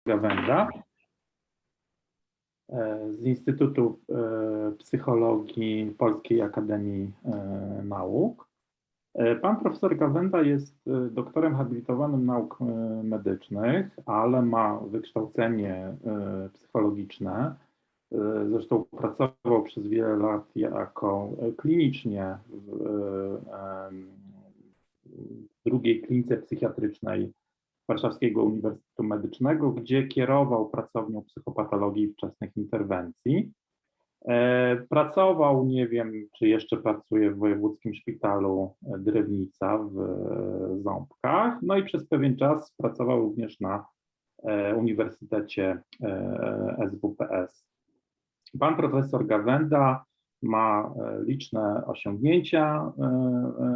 Gawenda z Instytutu Psychologii Polskiej Akademii Nauk. Pan profesor Gawenda jest doktorem habilitowanym nauk medycznych, ale ma wykształcenie psychologiczne. Zresztą pracował przez wiele lat jako klinicznie w drugiej klinice psychiatrycznej Warszawskiego Uniwersytetu Medycznego, gdzie kierował pracownią psychopatologii i wczesnych interwencji. Pracował, nie wiem, czy jeszcze pracuje w Wojewódzkim Szpitalu Drewnica w Ząbkach, no i przez pewien czas pracował również na Uniwersytecie SWPS. Pan profesor Gawenda ma liczne osiągnięcia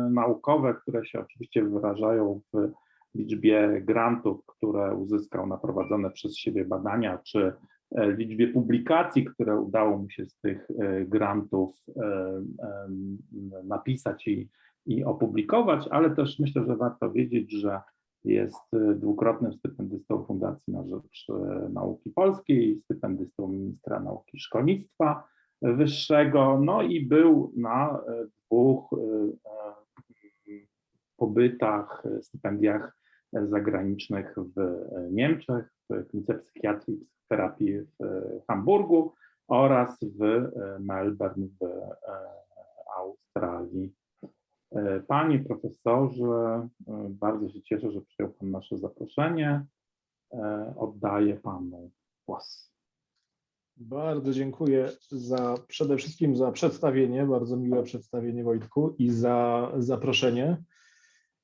naukowe, które się oczywiście wyrażają w liczbie grantów, które uzyskał na prowadzone przez siebie badania, czy liczbie publikacji, które udało mu się z tych grantów napisać i opublikować, ale też myślę, że warto wiedzieć, że jest dwukrotnym stypendystą Fundacji na Rzecz Nauki Polskiej, stypendystą Ministra Nauki i Szkolnictwa Wyższego, no i był na dwóch pobytach, stypendiach zagranicznych w Niemczech, w Klinice Psychiatrii i Psychoterapii w Hamburgu oraz w Melbourne w Australii. Panie profesorze, bardzo się cieszę, że przyjął Pan nasze zaproszenie. Oddaję Panu głos. Bardzo dziękuję przede wszystkim za przedstawienie, bardzo miłe przedstawienie, Wojtku, i za zaproszenie.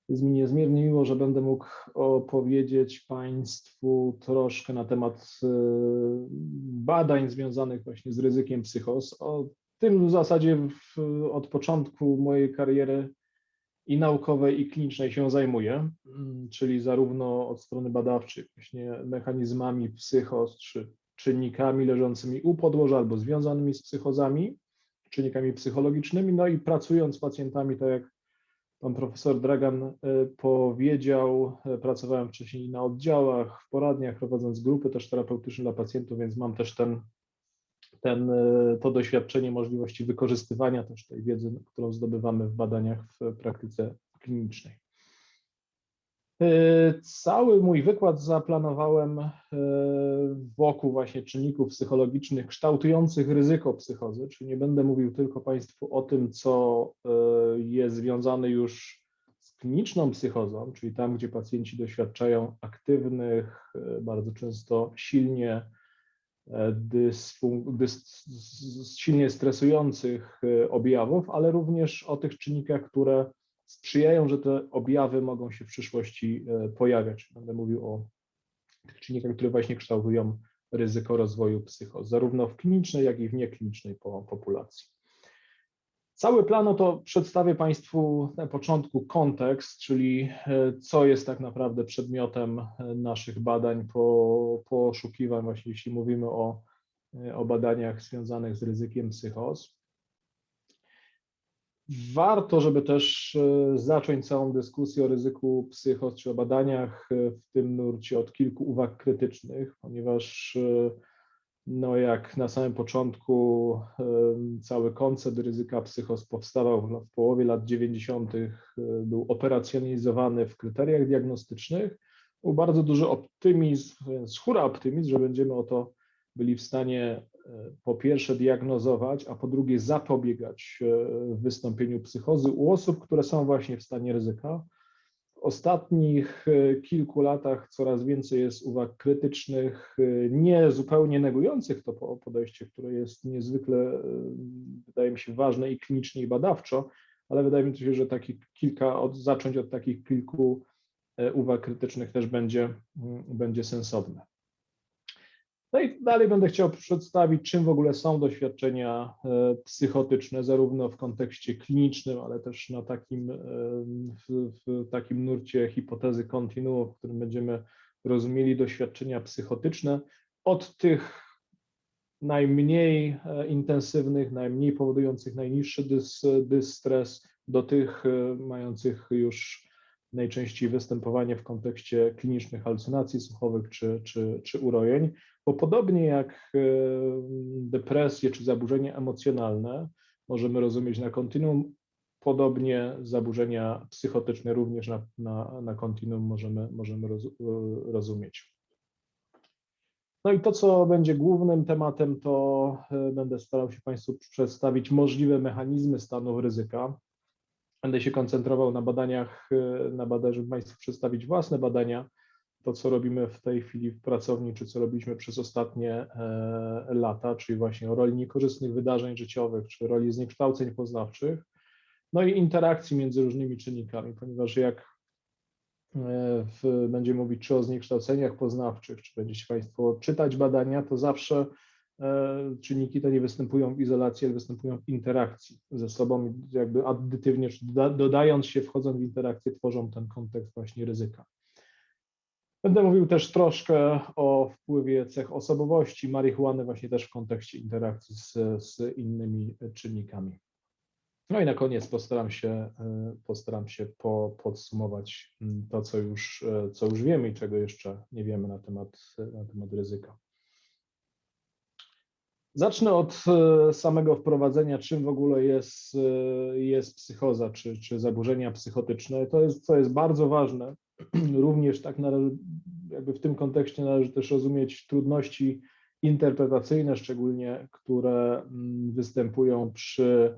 Jest mi niezmiernie miło, że będę mógł opowiedzieć Państwu troszkę na temat badań związanych właśnie z ryzykiem psychos. O tym w zasadzie od początku mojej kariery i naukowej, i klinicznej się zajmuję, czyli zarówno od strony badawczej, właśnie mechanizmami psychos, czy czynnikami leżącymi u podłoża albo związanymi z psychozami, czynnikami psychologicznymi, no i pracując z pacjentami, tak jak pan profesor Dragan powiedział, pracowałem wcześniej na oddziałach, w poradniach, prowadząc grupy też terapeutyczne dla pacjentów, więc mam też to doświadczenie możliwości wykorzystywania też tej wiedzy, którą zdobywamy w badaniach w praktyce klinicznej. Cały mój wykład zaplanowałem wokół właśnie czynników psychologicznych kształtujących ryzyko psychozy, czyli nie będę mówił tylko Państwu o tym, co jest związane już z kliniczną psychozą, czyli tam, gdzie pacjenci doświadczają aktywnych, bardzo często silnie stresujących objawów, ale również o tych czynnikach, które sprzyjają, że te objawy mogą się w przyszłości pojawiać. Będę mówił o tych czynnikach, które właśnie kształtują ryzyko rozwoju psychoz, zarówno w klinicznej, jak i w nieklinicznej populacji. Cały plan to przedstawię Państwu na początku kontekst, czyli co jest tak naprawdę przedmiotem naszych badań, poszukiwań, właśnie jeśli mówimy o badaniach związanych z ryzykiem psychos. Warto, żeby też zacząć całą dyskusję o ryzyku psychos czy o badaniach w tym nurcie od kilku uwag krytycznych, ponieważ no jak na samym początku cały koncept ryzyka psychos powstawał w połowie lat 90., był operacjonalizowany w kryteriach diagnostycznych, był bardzo duży optymizm, hura optymizm, że będziemy byli w stanie po pierwsze diagnozować, a po drugie zapobiegać wystąpieniu psychozy u osób, które są właśnie w stanie ryzyka. W ostatnich kilku latach coraz więcej jest uwag krytycznych, nie zupełnie negujących to podejście, które jest niezwykle, wydaje mi się, ważne i klinicznie, i badawczo, ale wydaje mi się, że zacząć od takich kilku uwag krytycznych też będzie sensowne. No i dalej będę chciał przedstawić, czym w ogóle są doświadczenia psychotyczne, zarówno w kontekście klinicznym, ale też w takim nurcie hipotezy kontinuum, w którym będziemy rozumieli doświadczenia psychotyczne od tych najmniej intensywnych, najmniej powodujących najniższy dystres, do tych mających już najczęściej występowanie w kontekście klinicznych halucynacji słuchowych czy urojeń, bo podobnie jak depresje czy zaburzenia emocjonalne możemy rozumieć na kontinuum, podobnie zaburzenia psychotyczne również na kontinuum możemy rozumieć. No i to, co będzie głównym tematem, to będę starał się Państwu przedstawić możliwe mechanizmy stanów ryzyka. Będę się koncentrował na badaniach, żeby Państwu przedstawić własne badania, to co robimy w tej chwili w pracowni, czy co robiliśmy przez ostatnie lata, czyli właśnie o roli niekorzystnych wydarzeń życiowych, czy roli zniekształceń poznawczych, no i interakcji między różnymi czynnikami, ponieważ jak będziemy mówić czy o zniekształceniach poznawczych, czy będziecie Państwo czytać badania, to zawsze czynniki te nie występują w izolacji, ale występują w interakcji ze sobą, jakby addytywnie, czy dodając się, wchodząc w interakcję, tworzą ten kontekst właśnie ryzyka. Będę mówił też troszkę o wpływie cech osobowości marihuany właśnie też w kontekście interakcji z innymi czynnikami. No i na koniec postaram się podsumować to, co już wiemy i czego jeszcze nie wiemy na temat ryzyka. Zacznę od samego wprowadzenia, czym w ogóle jest psychoza czy zaburzenia psychotyczne. To jest, co jest bardzo ważne. Również tak jakby w tym kontekście należy też rozumieć trudności interpretacyjne, szczególnie które występują przy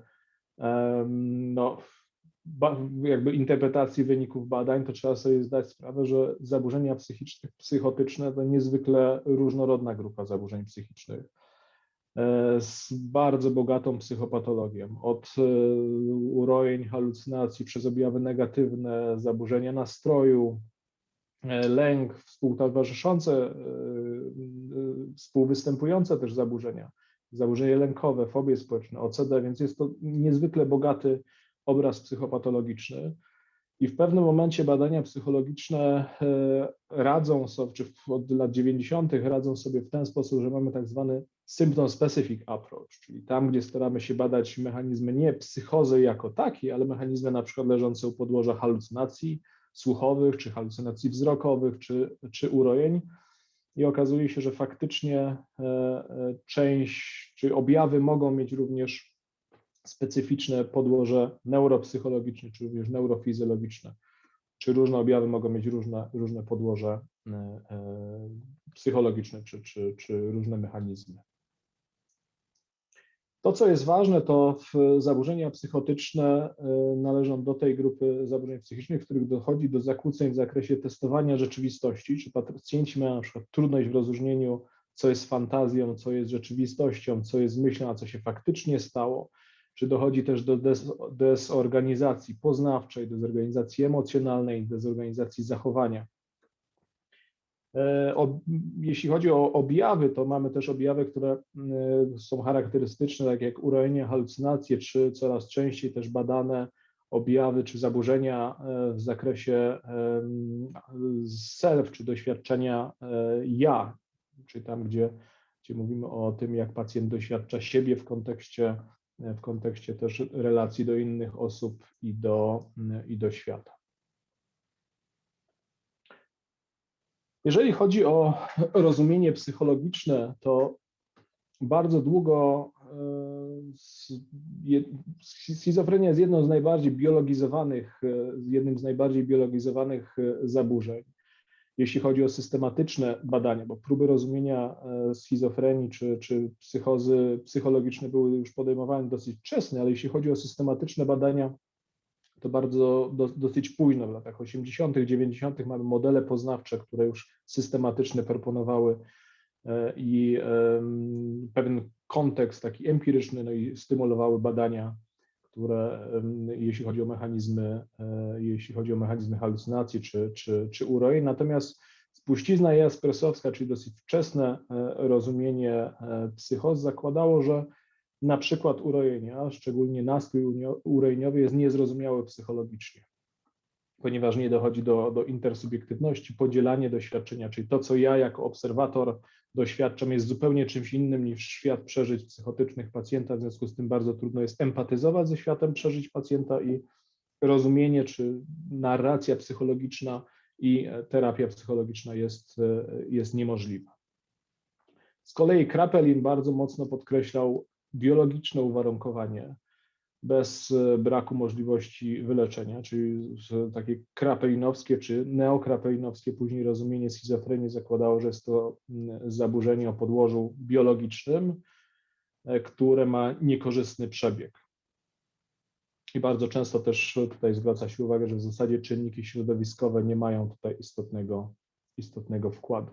jakby interpretacji wyników badań. To trzeba sobie zdać sprawę, że zaburzenia psychotyczne to niezwykle różnorodna grupa zaburzeń psychicznych z bardzo bogatą psychopatologią, od urojeń, halucynacji, przez objawy negatywne, zaburzenia nastroju, lęk, współtowarzyszące, współwystępujące też zaburzenia lękowe, fobie społeczne, OCD, więc jest to niezwykle bogaty obraz psychopatologiczny. I w pewnym momencie badania psychologiczne radzą sobie, czy od lat 90. radzą sobie w ten sposób, że mamy tak zwany symptom-specific approach, czyli tam, gdzie staramy się badać mechanizmy nie psychozy jako takiej, ale mechanizmy na przykład leżące u podłoża halucynacji słuchowych, czy halucynacji wzrokowych, czy urojeń. I okazuje się, że faktycznie czy objawy mogą mieć również specyficzne podłoże neuropsychologiczne, czy również neurofizjologiczne, czy różne objawy mogą mieć różne podłoże psychologiczne, czy różne mechanizmy. To, co jest ważne, to zaburzenia psychotyczne należą do tej grupy zaburzeń psychicznych, w których dochodzi do zakłóceń w zakresie testowania rzeczywistości, czy pacjenci mają na przykład trudność w rozróżnieniu, co jest fantazją, co jest rzeczywistością, co jest myślą, a co się faktycznie stało, czy dochodzi też do dezorganizacji poznawczej, dezorganizacji emocjonalnej, dezorganizacji zachowania. Jeśli chodzi o objawy, to mamy też objawy, które są charakterystyczne, tak jak urojenia, halucynacje, czy coraz częściej też badane objawy czy zaburzenia w zakresie self, czy doświadczenia ja, czyli tam, gdzie mówimy o tym, jak pacjent doświadcza siebie w kontekście też relacji do innych osób i do świata. Jeżeli chodzi o rozumienie psychologiczne, to bardzo długo schizofrenia jest jednym z najbardziej biologizowanych zaburzeń. Jeśli chodzi o systematyczne badania, bo próby rozumienia schizofrenii czy psychozy psychologiczne były już podejmowane dosyć wcześnie, ale jeśli chodzi o systematyczne badania, to dosyć późno, w latach 80., 90. mamy modele poznawcze, które już systematycznie proponowały i pewien kontekst taki empiryczny, no i stymulowały badania, które jeśli chodzi o mechanizmy halucynacji czy urojeń. Natomiast spuścizna jaspersowska, czyli dosyć wczesne rozumienie psychoz, zakładało, że na przykład urojenia, szczególnie nastrój urojeniowy, jest niezrozumiały psychologicznie, ponieważ nie dochodzi do intersubiektywności, podzielanie doświadczenia, czyli to, co ja jako obserwator doświadczam, jest zupełnie czymś innym niż świat przeżyć psychotycznych pacjenta, w związku z tym bardzo trudno jest empatyzować ze światem przeżyć pacjenta i rozumienie czy narracja psychologiczna i terapia psychologiczna jest niemożliwa. Z kolei Kraepelin bardzo mocno podkreślał biologiczne uwarunkowanie bez braku możliwości wyleczenia, czyli takie krapelinowskie czy neokrapelinowskie później rozumienie schizofrenii zakładało, że jest to zaburzenie o podłożu biologicznym, które ma niekorzystny przebieg. I bardzo często też tutaj zwraca się uwagę, że w zasadzie czynniki środowiskowe nie mają tutaj istotnego wkładu.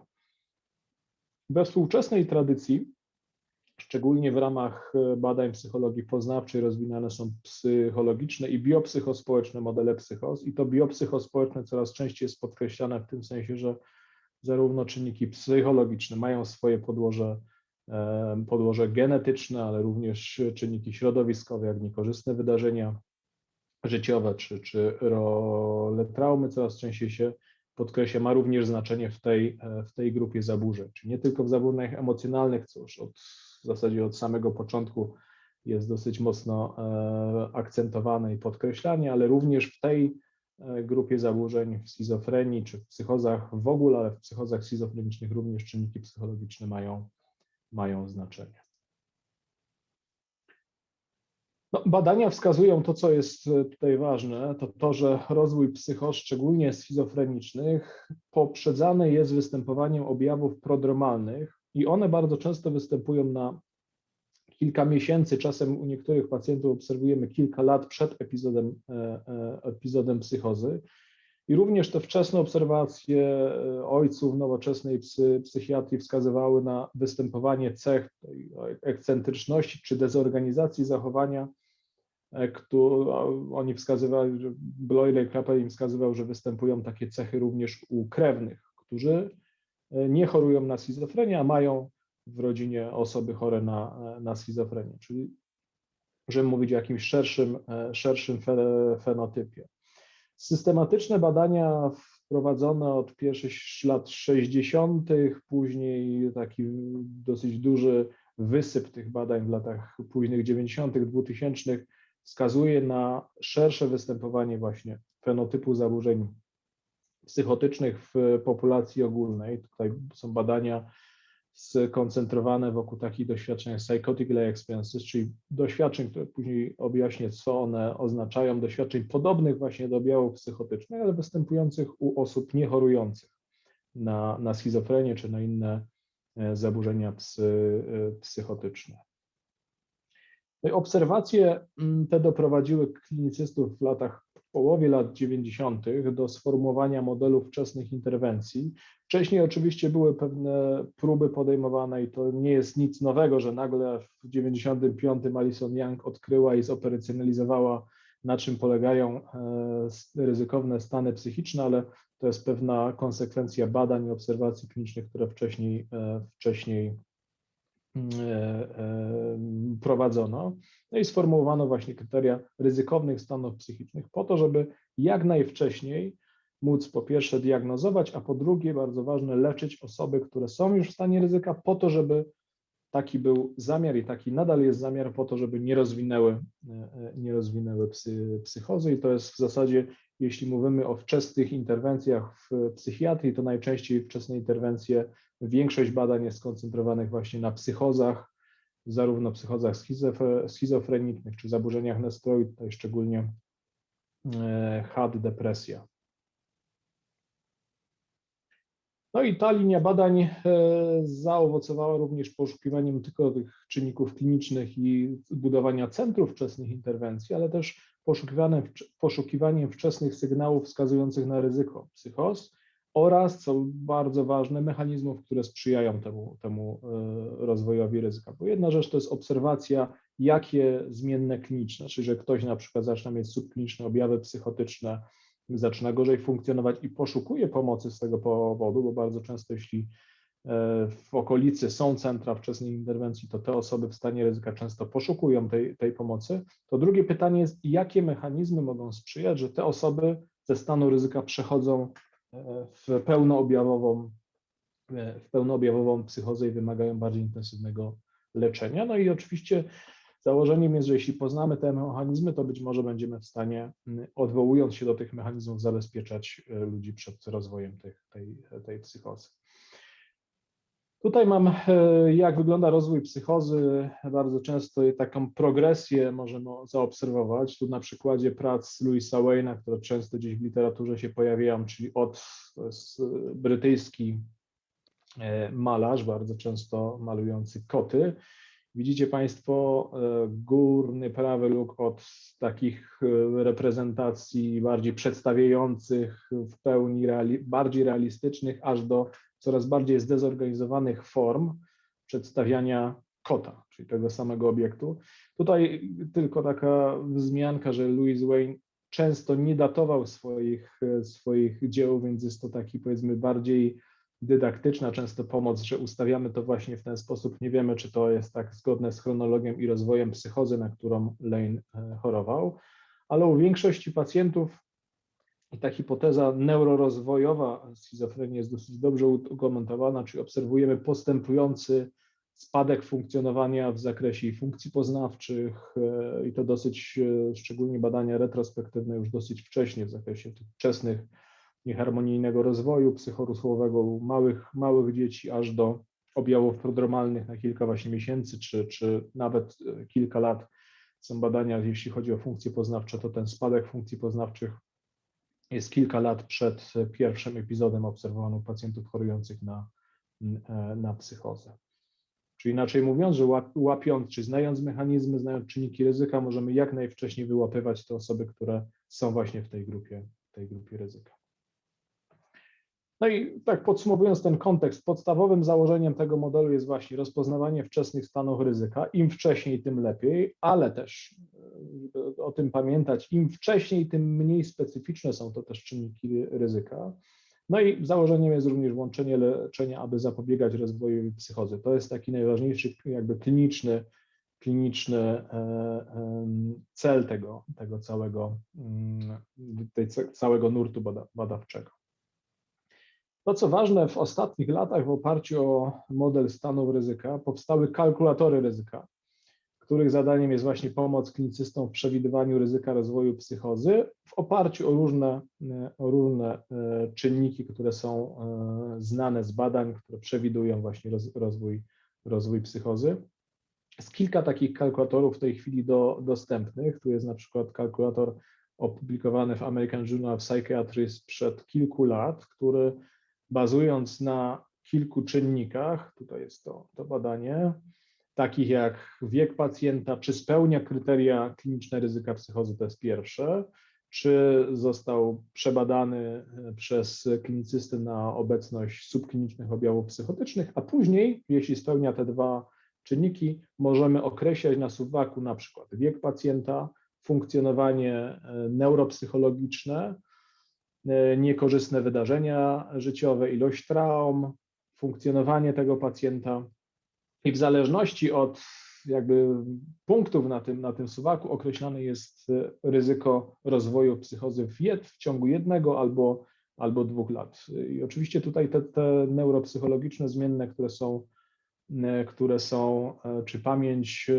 We współczesnej tradycji, szczególnie w ramach badań psychologii poznawczej, rozwinane są psychologiczne i biopsychospołeczne modele psychóz i to biopsychospołeczne coraz częściej jest podkreślane w tym sensie, że zarówno czynniki psychologiczne mają swoje podłoże genetyczne, ale również czynniki środowiskowe, jak niekorzystne wydarzenia życiowe czy role traumy coraz częściej się podkreśla, ma również znaczenie w tej grupie zaburzeń. Czyli nie tylko w zaburzeniach emocjonalnych, co już w zasadzie od samego początku jest dosyć mocno akcentowane i podkreślane, ale również w tej grupie zaburzeń, w schizofrenii czy w psychozach w ogóle, ale w psychozach schizofrenicznych również czynniki psychologiczne mają znaczenie. No, badania wskazują to, co jest tutaj ważne, to, że rozwój psychoz, szczególnie schizofrenicznych, poprzedzany jest występowaniem objawów prodromalnych i one bardzo często występują na kilka miesięcy, czasem u niektórych pacjentów obserwujemy kilka lat przed epizodem psychozy. I również te wczesne obserwacje ojców nowoczesnej psychiatrii wskazywały na występowanie cech ekscentryczności czy dezorganizacji zachowania, oni wskazywali, że Bloyle i Kraepelin wskazywał, że występują takie cechy również u krewnych, którzy nie chorują na schizofrenię, a mają w rodzinie osoby chore na schizofrenię, czyli możemy mówić o jakimś szerszym fenotypie. Systematyczne badania wprowadzone od pierwszych lat 60., później taki dosyć duży wysyp tych badań w latach późnych 90., 2000 wskazuje na szersze występowanie właśnie fenotypu zaburzeń psychotycznych w populacji ogólnej. Tutaj są badania skoncentrowane wokół takich doświadczeń jak psychotic lay experiences, czyli doświadczeń, które później objaśnię, co one oznaczają, doświadczeń podobnych właśnie do objawów psychotycznych, ale występujących u osób niechorujących na schizofrenię czy na inne zaburzenia psychotyczne. Obserwacje te doprowadziły klinicystów w połowie lat 90. do sformułowania modelów wczesnych interwencji. Wcześniej oczywiście były pewne próby podejmowane i to nie jest nic nowego, że nagle w 95. Alison Young odkryła i zoperacjonalizowała, na czym polegają ryzykowne stany psychiczne, ale to jest pewna konsekwencja badań i obserwacji klinicznych, które wcześniej prowadzono. No i sformułowano właśnie kryteria ryzykownych stanów psychicznych po to, żeby jak najwcześniej móc po pierwsze diagnozować, a po drugie, bardzo ważne, leczyć osoby, które są już w stanie ryzyka po to, żeby taki był zamiar i taki nadal jest zamiar po to, żeby nie rozwinęły psychozy i to jest w zasadzie, jeśli mówimy o wczesnych interwencjach w psychiatrii, to najczęściej wczesne interwencje, większość badań jest skoncentrowanych właśnie na psychozach, zarówno psychozach schizofrenicznych czy zaburzeniach nastroju, tutaj szczególnie HAD, depresja. No i ta linia badań zaowocowała również poszukiwaniem tylko tych czynników klinicznych i budowania centrów wczesnych interwencji, ale też poszukiwaniem wczesnych sygnałów wskazujących na ryzyko psychoz oraz, co bardzo ważne, mechanizmów, które sprzyjają temu rozwojowi ryzyka. Bo jedna rzecz to jest obserwacja, jakie zmienne kliniczne, czyli że ktoś na przykład zaczyna mieć subkliniczne objawy psychotyczne, zaczyna gorzej funkcjonować i poszukuje pomocy z tego powodu, bo bardzo często jeśli w okolicy są centra wczesnej interwencji, to te osoby w stanie ryzyka często poszukują tej pomocy. To drugie pytanie jest, jakie mechanizmy mogą sprzyjać, że te osoby ze stanu ryzyka przechodzą w pełnoobjawową psychozę i wymagają bardziej intensywnego leczenia. No i oczywiście Założeniem jest, że jeśli poznamy te mechanizmy, to być może będziemy w stanie, odwołując się do tych mechanizmów, zabezpieczać ludzi przed rozwojem tej psychozy. Tutaj mam, jak wygląda rozwój psychozy. Bardzo często taką progresję możemy zaobserwować. Tu na przykładzie prac Louisa Wane'a, które często gdzieś w literaturze się pojawiają, czyli to jest brytyjski malarz, bardzo często malujący koty. Widzicie Państwo górny prawy róg od takich reprezentacji bardziej przedstawiających w pełni bardziej realistycznych, aż do coraz bardziej zdezorganizowanych form przedstawiania kota, czyli tego samego obiektu. Tutaj tylko taka wzmianka, że Louis Wayne często nie datował swoich dzieł, więc jest to taki, powiedzmy, bardziej dydaktyczna często pomoc, że ustawiamy to właśnie w ten sposób. Nie wiemy, czy to jest tak zgodne z chronologią i rozwojem psychozy, na którą Lane chorował, ale u większości pacjentów i ta hipoteza neurorozwojowa schizofrenii jest dosyć dobrze udokumentowana, czyli obserwujemy postępujący spadek funkcjonowania w zakresie funkcji poznawczych i to dosyć, szczególnie badania retrospektywne już dosyć wcześnie w zakresie tych wczesnych nieharmonijnego rozwoju psychorusłowego u małych dzieci, aż do objawów prodromalnych na kilka właśnie miesięcy, czy nawet kilka lat. Są badania, jeśli chodzi o funkcje poznawcze, to ten spadek funkcji poznawczych jest kilka lat przed pierwszym epizodem obserwowany u pacjentów chorujących na psychozę. Czyli inaczej mówiąc, że łapiąc, czy znając mechanizmy, znając czynniki ryzyka, możemy jak najwcześniej wyłapywać te osoby, które są właśnie w tej grupie ryzyka. No i tak podsumowując ten kontekst, podstawowym założeniem tego modelu jest właśnie rozpoznawanie wczesnych stanów ryzyka. Im wcześniej, tym lepiej, ale też, żeby o tym pamiętać, im wcześniej, tym mniej specyficzne są to też czynniki ryzyka. No i założeniem jest również włączenie leczenia, aby zapobiegać rozwojowi psychozy. To jest taki najważniejszy jakby kliniczny cel tego całego nurtu badawczego. To, co ważne, w ostatnich latach w oparciu o model stanów ryzyka powstały kalkulatory ryzyka, których zadaniem jest właśnie pomoc klinicystom w przewidywaniu ryzyka rozwoju psychozy w oparciu o różne czynniki, które są znane z badań, które przewidują właśnie rozwój psychozy. Jest kilka takich kalkulatorów w tej chwili dostępnych. Tu jest na przykład kalkulator opublikowany w American Journal of Psychiatry sprzed kilku lat, który bazując na kilku czynnikach, tutaj jest to badanie, takich jak wiek pacjenta, czy spełnia kryteria kliniczne ryzyka psychozy, to jest pierwsze, czy został przebadany przez klinicystę na obecność subklinicznych objawów psychotycznych, a później, jeśli spełnia te dwa czynniki, możemy określać na suwaku na przykład wiek pacjenta, funkcjonowanie neuropsychologiczne, niekorzystne wydarzenia życiowe, ilość traum, funkcjonowanie tego pacjenta i w zależności od jakby punktów na tym suwaku określane jest ryzyko rozwoju psychozy w ciągu 1 albo 2 lat. I oczywiście tutaj te neuropsychologiczne zmienne, które są, czy pamięć,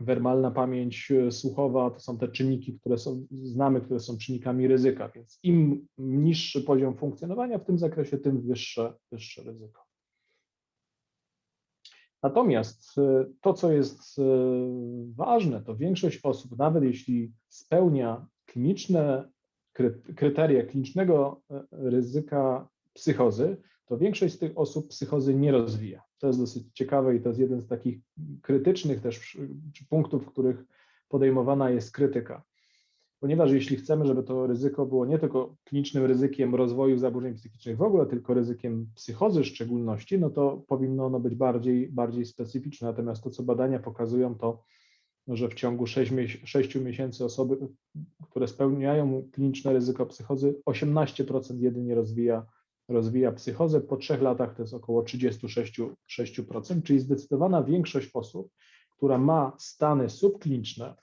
werbalna pamięć słuchowa, to są te czynniki, które znamy, które są czynnikami ryzyka, więc im niższy poziom funkcjonowania w tym zakresie, tym wyższe ryzyko. Natomiast to, co jest ważne, to większość osób, nawet jeśli spełnia kryteria klinicznego ryzyka psychozy, to większość z tych osób psychozy nie rozwija. To jest dosyć ciekawe i to jest jeden z takich krytycznych też punktów, w których podejmowana jest krytyka. Ponieważ jeśli chcemy, żeby to ryzyko było nie tylko klinicznym ryzykiem rozwoju zaburzeń psychicznych w ogóle, tylko ryzykiem psychozy w szczególności, no to powinno ono być bardziej specyficzne. Natomiast to, co badania pokazują, to że w ciągu 6 miesięcy osoby, które spełniają kliniczne ryzyko psychozy, 18% jedynie rozwija psychozę. Po 3 latach to jest około 36%, czyli zdecydowana większość osób, która ma stany subkliniczne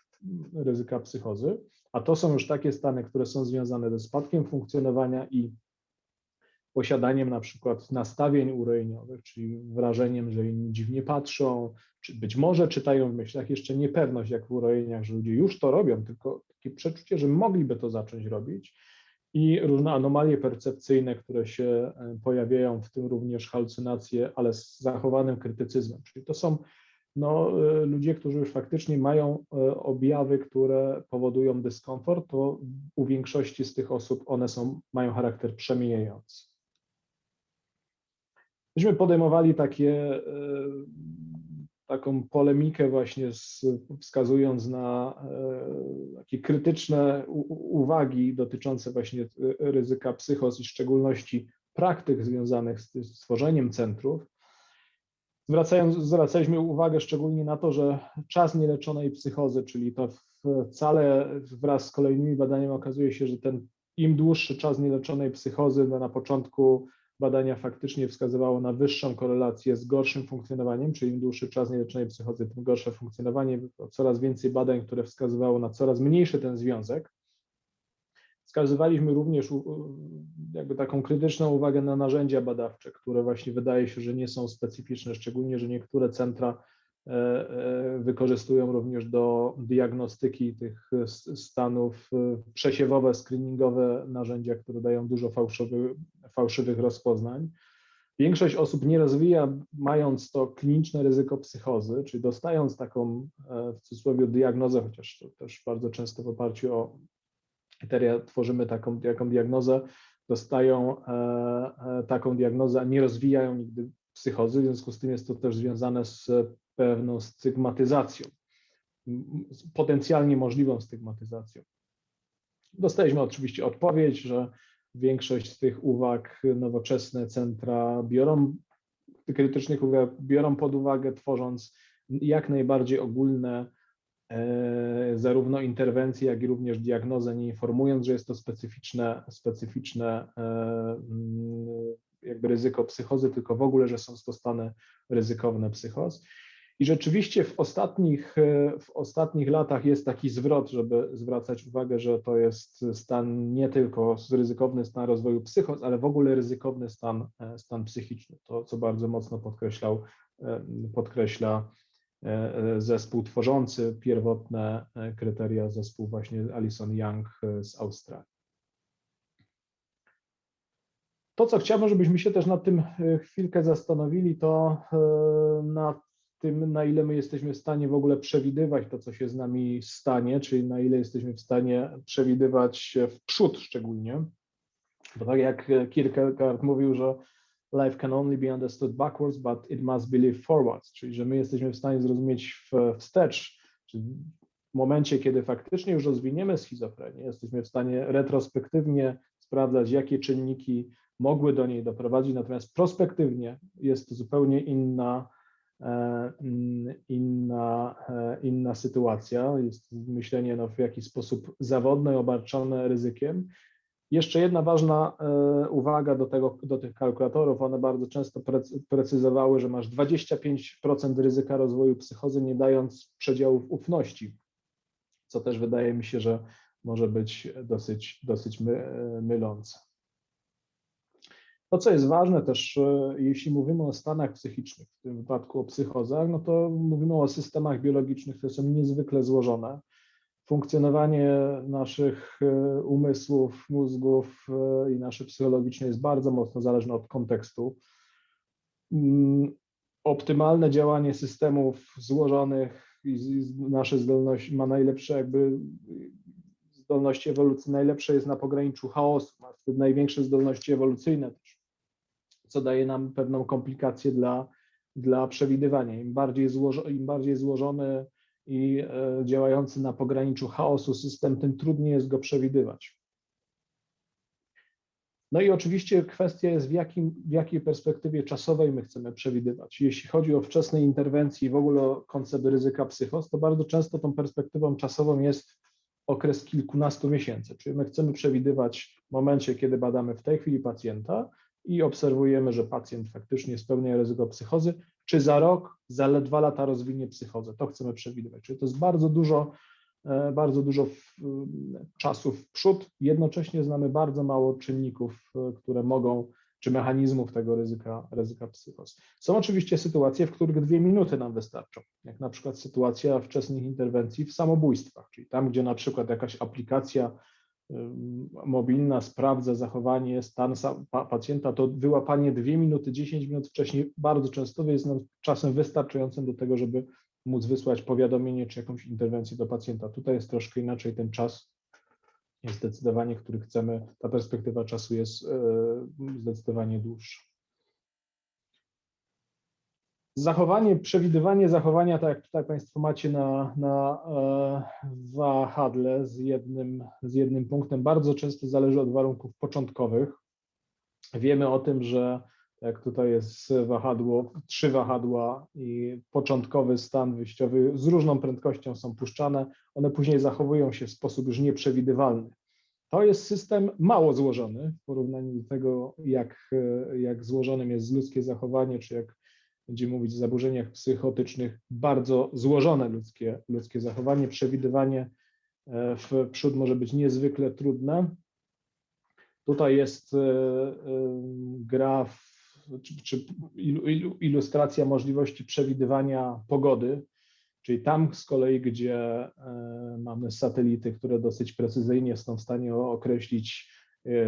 ryzyka psychozy, a to są już takie stany, które są związane ze spadkiem funkcjonowania i posiadaniem na przykład nastawień urojeniowych, czyli wrażeniem, że inni dziwnie patrzą, być może czytają w myślach, jeszcze niepewność, jak w urojeniach, że ludzie już to robią, tylko takie przeczucie, że mogliby to zacząć robić i różne anomalie percepcyjne, które się pojawiają, w tym również halucynacje, ale z zachowanym krytycyzmem. Czyli to są ludzie, którzy już faktycznie mają objawy, które powodują dyskomfort, to u większości z tych osób one mają charakter przemijający. Myśmy podejmowali taką polemikę właśnie wskazując na takie krytyczne uwagi dotyczące właśnie ryzyka psychóz i w szczególności praktyk związanych z tworzeniem centrów. Zwracaliśmy uwagę szczególnie na to, że czas nieleczonej psychozy, czyli to wcale wraz z kolejnymi badaniami okazuje się, że im dłuższy czas nieleczonej psychozy, na początku badania faktycznie wskazywało na wyższą korelację z gorszym funkcjonowaniem, czyli im dłuższy czas nieleczonej psychozy, tym gorsze funkcjonowanie. Coraz więcej badań, które wskazywało na coraz mniejszy ten związek. Wskazywaliśmy również jakby taką krytyczną uwagę na narzędzia badawcze, które właśnie wydaje się, że nie są specyficzne, szczególnie, że niektóre centra wykorzystują również do diagnostyki tych stanów przesiewowe, screeningowe narzędzia, które dają dużo fałszywych rozpoznań. Większość osób nie rozwija, mając to kliniczne ryzyko psychozy, czyli dostając taką w cudzysłowie diagnozę, chociaż to też bardzo często w oparciu o kryteria tworzymy taką diagnozę, dostają taką diagnozę, a nie rozwijają nigdy psychozy, w związku z tym jest to też związane z pewną stygmatyzacją, potencjalnie możliwą stygmatyzacją. Dostaliśmy oczywiście odpowiedź, że większość z tych uwag nowoczesne centra krytycznych uwag biorą pod uwagę, tworząc jak najbardziej ogólne zarówno interwencje, jak i również diagnozę, nie informując, że jest to specyficzne jakby ryzyko psychozy, tylko w ogóle, że są to stany ryzykowne psychoz. I rzeczywiście w ostatnich latach jest taki zwrot, żeby zwracać uwagę, że to jest stan nie tylko ryzykowny stan rozwoju psychoz, ale w ogóle ryzykowny stan psychiczny. To, co bardzo mocno podkreśla zespół tworzący pierwotne kryteria, zespół właśnie Alison Young z Australii. To, co chciałbym, żebyśmy się też nad tym chwilkę zastanowili, to nad tym, na ile my jesteśmy w stanie w ogóle przewidywać to, co się z nami stanie, czyli na ile jesteśmy w stanie przewidywać w przód szczególnie. Bo tak jak Kierkegaard mówił, że life can only be understood backwards, but it must be lived forwards, czyli że my jesteśmy w stanie zrozumieć wstecz, czyli w momencie, kiedy faktycznie już rozwiniemy schizofrenię, jesteśmy w stanie retrospektywnie sprawdzać, jakie czynniki mogły do niej doprowadzić, natomiast prospektywnie jest to zupełnie inna sytuacja, jest myślenie w jakiś sposób zawodne, obarczone ryzykiem. Jeszcze jedna ważna uwaga do tych kalkulatorów, one bardzo często precyzowały, że masz 25% ryzyka rozwoju psychozy, nie dając przedziałów ufności, co też wydaje mi się, że może być dosyć mylące. To, co jest ważne też, jeśli mówimy o stanach psychicznych, w tym wypadku o psychozach, no to mówimy o systemach biologicznych, które są niezwykle złożone. Funkcjonowanie naszych umysłów, mózgów i nasze psychologiczne jest bardzo mocno zależne od kontekstu. Optymalne działanie systemów złożonych i nasze zdolności ma najlepsze zdolności ewolucyjne, najlepsze jest na pograniczu chaosu, ma największe zdolności ewolucyjne też, co daje nam pewną komplikację dla przewidywania. Im bardziej złożony i działający na pograniczu chaosu system, tym trudniej jest go przewidywać. No i oczywiście kwestia jest, w jakiej perspektywie czasowej my chcemy przewidywać. Jeśli chodzi o wczesne interwencje i w ogóle o koncept ryzyka psychos, to bardzo często tą perspektywą czasową jest okres kilkunastu miesięcy, czyli my chcemy przewidywać w momencie, kiedy badamy w tej chwili pacjenta i obserwujemy, że pacjent faktycznie spełnia ryzyko psychozy, czy za rok, za 2 lata rozwinie psychozę. To chcemy przewidywać. Czyli to jest bardzo dużo czasu w przód. Jednocześnie znamy bardzo mało czynników, które mogą czy mechanizmów tego ryzyka psychos. Są oczywiście sytuacje, w których 2 minuty nam wystarczą, jak na przykład sytuacja wczesnych interwencji w samobójstwach, czyli tam, gdzie na przykład jakaś aplikacja mobilna sprawdza zachowanie, stan pacjenta, to wyłapanie 2 minuty, 10 minut wcześniej bardzo często jest nam czasem wystarczającym do tego, żeby móc wysłać powiadomienie czy jakąś interwencję do pacjenta. Tutaj jest troszkę inaczej, ten czas jest zdecydowanie, który chcemy, ta perspektywa czasu jest zdecydowanie dłuższa. Przewidywanie zachowania, tak jak tutaj Państwo macie na wahadle z jednym punktem, bardzo często zależy od warunków początkowych. Wiemy o tym, że jak tutaj jest wahadło, 3 wahadła i początkowy stan wyjściowy z różną prędkością są puszczane, one później zachowują się w sposób już nieprzewidywalny. To jest system mało złożony w porównaniu do tego, jak złożonym jest ludzkie zachowanie, czy jak będziemy mówić o zaburzeniach psychotycznych, bardzo złożone ludzkie zachowanie. Przewidywanie w przód może być niezwykle trudne. Tutaj jest graf, czy ilustracja możliwości przewidywania pogody, czyli tam z kolei, gdzie mamy satelity, które dosyć precyzyjnie są w stanie określić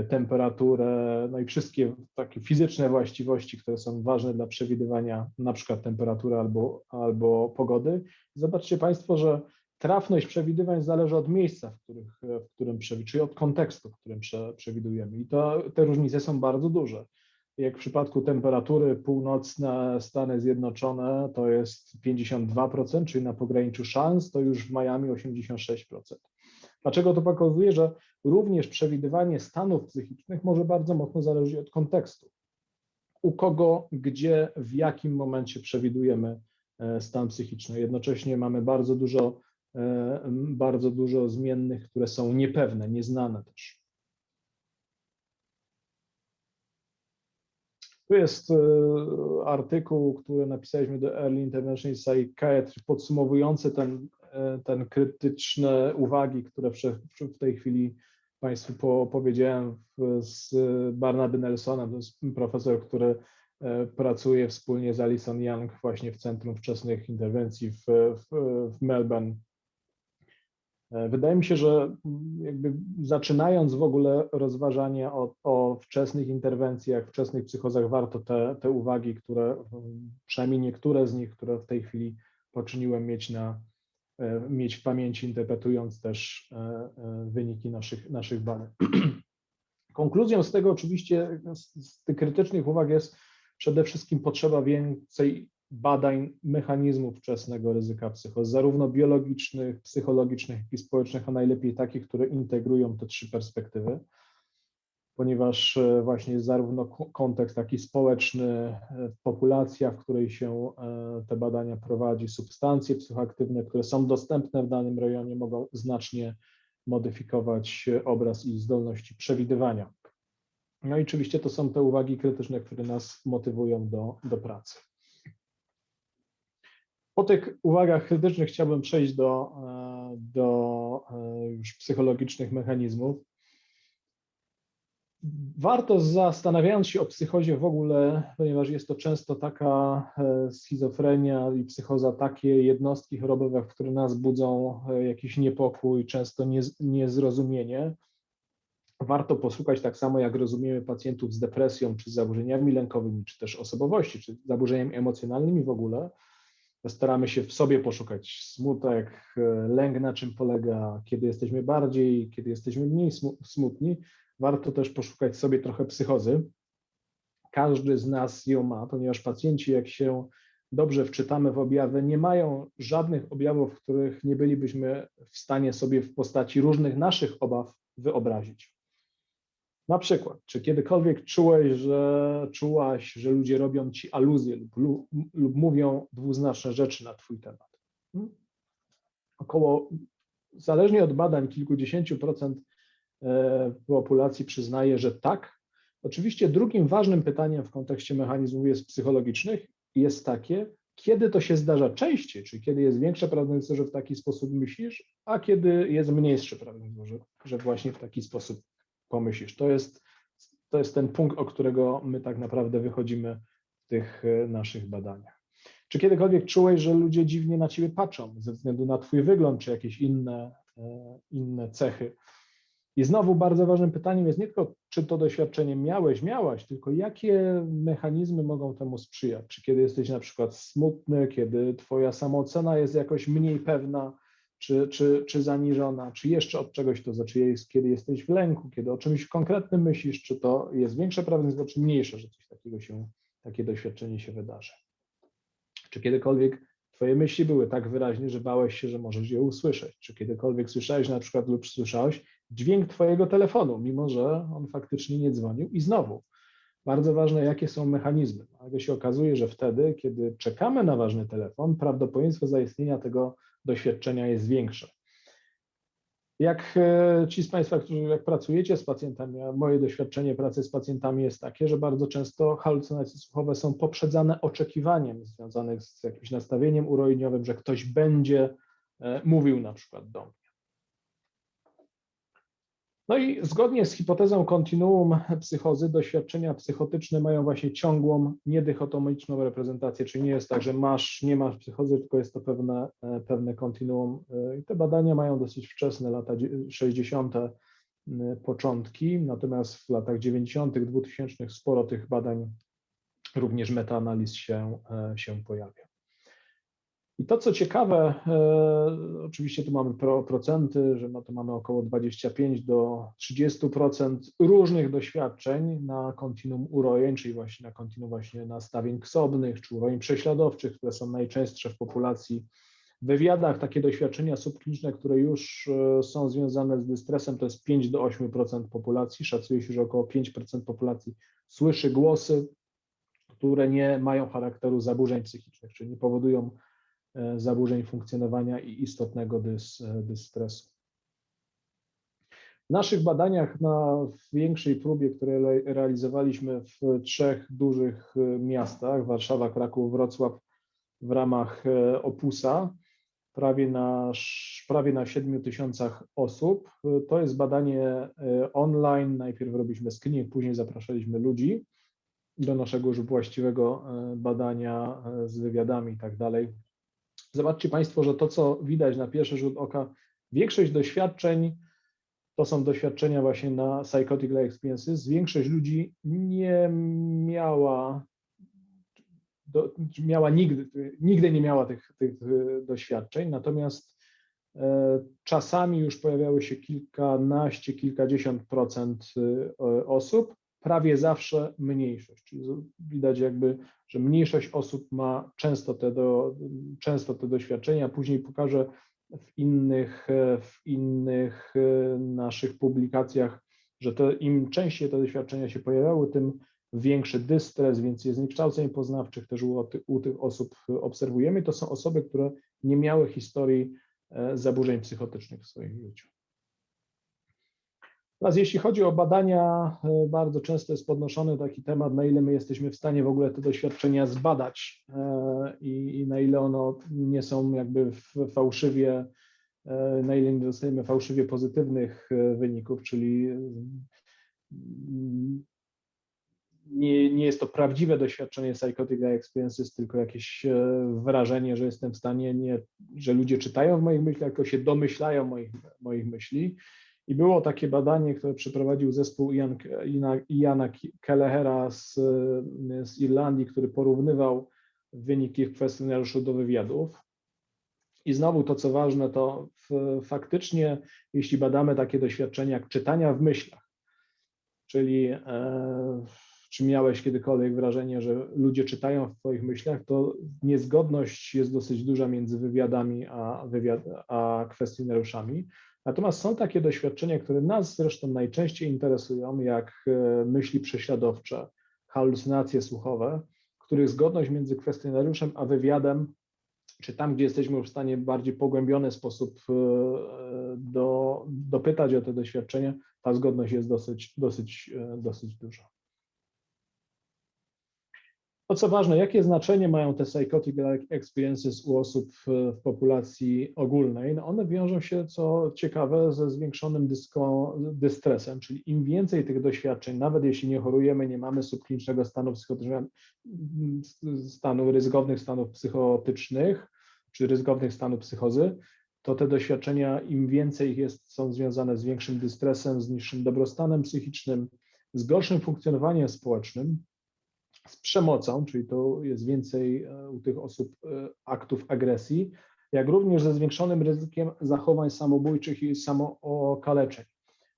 temperaturę, no i wszystkie takie fizyczne właściwości, które są ważne dla przewidywania na przykład temperatury albo pogody. Zobaczcie Państwo, że trafność przewidywań zależy od miejsca, w którym czyli od kontekstu, w którym przewidujemy. I te różnice są bardzo duże. Jak w przypadku temperatury północne Stany Zjednoczone to jest 52%, czyli na pograniczu szans, to już w Miami 86%. Dlaczego to pokazuje, że również przewidywanie stanów psychicznych może bardzo mocno zależeć od kontekstu. U kogo, gdzie, w jakim momencie przewidujemy stan psychiczny. Jednocześnie mamy bardzo dużo zmiennych, które są niepewne, nieznane też. Tu jest artykuł, który napisaliśmy do Early Intervention Psychiatry, podsumowujący ten krytyczne uwagi, które w tej chwili Państwu powiedziałem z Barnaby Nelsonem, to jest profesor, który pracuje wspólnie z Alison Young właśnie w Centrum Wczesnych Interwencji w Melbourne. Wydaje mi się, że jakby zaczynając w ogóle rozważanie o wczesnych interwencjach, wczesnych psychozach, warto te uwagi, które przynajmniej niektóre z nich, które w tej chwili poczyniłem, mieć w pamięci, interpretując też wyniki naszych badań. Konkluzją z tego oczywiście, z tych krytycznych uwag jest przede wszystkim potrzeba więcej badań mechanizmów wczesnego ryzyka psychos, zarówno biologicznych, psychologicznych, jak i społecznych, a najlepiej takich, które integrują te 3 perspektywy, ponieważ właśnie jest zarówno kontekst taki społeczny, populacja, w której się te badania prowadzi, substancje psychoaktywne, które są dostępne w danym rejonie, mogą znacznie modyfikować obraz i zdolności przewidywania. No i oczywiście to są te uwagi krytyczne, które nas motywują do pracy. Po tych uwagach krytycznych chciałbym przejść do już psychologicznych mechanizmów. Warto, zastanawiając się o psychozie w ogóle, ponieważ jest to często taka schizofrenia i psychoza, takie jednostki chorobowe, które nas budzą jakiś niepokój, często niezrozumienie. Warto poszukać, tak samo jak rozumiemy pacjentów z depresją, czy z zaburzeniami lękowymi, czy też osobowości, czy zaburzeniami emocjonalnymi w ogóle. Staramy się w sobie poszukać smutek, lęk, na czym polega, kiedy jesteśmy bardziej, kiedy jesteśmy mniej smutni. Warto też poszukać sobie trochę psychozy. Każdy z nas ją ma, ponieważ pacjenci, jak się dobrze wczytamy w objawy, nie mają żadnych objawów, których nie bylibyśmy w stanie sobie w postaci różnych naszych obaw wyobrazić. Na przykład, czy kiedykolwiek czułaś, że ludzie robią ci aluzje lub mówią dwuznaczne rzeczy na twój temat? Zależnie od badań, kilkudziesięciu procent populacji przyznaje, że tak. Oczywiście drugim ważnym pytaniem w kontekście mechanizmów psychologicznych jest takie, kiedy to się zdarza częściej, czyli kiedy jest większe prawdopodobieństwo, że w taki sposób myślisz, a kiedy jest mniejsze prawdopodobieństwo, że właśnie w taki sposób pomyślisz. To jest to jest ten punkt, o którego my tak naprawdę wychodzimy w tych naszych badaniach. Czy kiedykolwiek czułeś, że ludzie dziwnie na ciebie patrzą ze względu na twój wygląd, czy jakieś inne cechy? I znowu bardzo ważnym pytaniem jest nie tylko, czy to doświadczenie miałaś, tylko jakie mechanizmy mogą temu sprzyjać? Czy kiedy jesteś na przykład smutny, kiedy twoja samoocena jest jakoś mniej pewna, czy zaniżona, czy jeszcze od czegoś to zaczyna, kiedy jesteś w lęku, kiedy o czymś konkretnym myślisz, czy to jest większe prawdopodobieństwo, czy mniejsze, że coś takiego takie doświadczenie się wydarzy? Czy kiedykolwiek twoje myśli były tak wyraźnie, że bałeś się, że możesz je usłyszeć? Czy kiedykolwiek słyszałeś na przykład lub słyszałeś dźwięk twojego telefonu, mimo że on faktycznie nie dzwonił? I znowu, bardzo ważne, jakie są mechanizmy. Nagle się okazuje, że wtedy, kiedy czekamy na ważny telefon, prawdopodobieństwo zaistnienia tego doświadczenia jest większe. Jak ci z Państwa, którzy jak pracujecie z pacjentami, a moje doświadczenie pracy z pacjentami jest takie, że bardzo często halucynacje słuchowe są poprzedzane oczekiwaniem związanych z jakimś nastawieniem urojeniowym, że ktoś będzie mówił na przykład do mnie. No i zgodnie z hipotezą kontinuum psychozy, doświadczenia psychotyczne mają właśnie ciągłą, niedychotomiczną reprezentację, czyli nie jest tak, że nie masz psychozy, tylko jest to pewne kontinuum. I te badania mają dosyć wczesne, lata 60. początki, natomiast w latach 90., 2000 sporo tych badań, również metaanaliz się pojawia. I to, co ciekawe, oczywiście tu mamy procenty, że to mamy około 25 do 30% różnych doświadczeń na kontinuum urojeń, czyli właśnie na kontinuum nastawień ksobnych czy urojeń prześladowczych, które są najczęstsze w populacji. W wywiadach takie doświadczenia subkliniczne, które już są związane z dystresem, to jest 5 do 8% populacji. Szacuje się, że około 5% populacji słyszy głosy, które nie mają charakteru zaburzeń psychicznych, czyli nie powodują zaburzeń funkcjonowania i istotnego dystresu. W naszych badaniach na większej próbie, które realizowaliśmy w 3 dużych miastach, Warszawa, Kraków, Wrocław, w ramach Opusa, prawie na 7 000 osób. To jest badanie online. Najpierw robiliśmy screening, później zapraszaliśmy ludzi do naszego już właściwego badania z wywiadami i tak dalej. Zobaczcie Państwo, że to, co widać na pierwszy rzut oka, większość doświadczeń to są doświadczenia właśnie na psychotic-like experiences. Większość ludzi nie miała nigdy nie miała tych doświadczeń, natomiast czasami już pojawiały się kilkanaście, kilkadziesiąt procent osób, prawie zawsze mniejszość, czyli widać jakby, że mniejszość osób ma często te doświadczenia. Później pokażę w innych naszych publikacjach, że im częściej te doświadczenia się pojawiały, tym większy dystres, więcej zniekształceń poznawczych też u tych osób obserwujemy. To są osoby, które nie miały historii zaburzeń psychotycznych w swoim życiu. Teraz jeśli chodzi o badania, bardzo często jest podnoszony taki temat, na ile my jesteśmy w stanie w ogóle te doświadczenia zbadać i na ile one nie są jakby fałszywie, na ile nie dostajemy fałszywie pozytywnych wyników, czyli nie jest to prawdziwe doświadczenie psychotic-like experiences, tylko jakieś wrażenie, że jestem w stanie, że ludzie czytają w moich myślach, tylko się domyślają moich myśli. I było takie badanie, które przeprowadził zespół Iana Kellehera z Irlandii, który porównywał wyniki w kwestionariuszu do wywiadów. I znowu to, co ważne, to faktycznie, jeśli badamy takie doświadczenia jak czytania w myślach, czyli czy miałeś kiedykolwiek wrażenie, że ludzie czytają w twoich myślach, to niezgodność jest dosyć duża między wywiadami a kwestionariuszami. Natomiast są takie doświadczenia, które nas zresztą najczęściej interesują, jak myśli prześladowcze, halucynacje słuchowe, których zgodność między kwestionariuszem a wywiadem, czy tam, gdzie jesteśmy w stanie w bardziej pogłębiony sposób dopytać o te doświadczenia, ta zgodność jest dosyć duża. Co ważne, jakie znaczenie mają te psychotic-like experiences u osób w populacji ogólnej? No one wiążą się, co ciekawe, ze zwiększonym dystresem, czyli im więcej tych doświadczeń, nawet jeśli nie chorujemy, nie mamy subklinicznego stanu psychotycznego, ryzykownych stanów psychotycznych, czy ryzykownych stanów psychozy, to te doświadczenia, im więcej ich jest, są związane z większym dystresem, z niższym dobrostanem psychicznym, z gorszym funkcjonowaniem społecznym, z przemocą, czyli to jest więcej u tych osób aktów agresji, jak również ze zwiększonym ryzykiem zachowań samobójczych i samookaleczeń.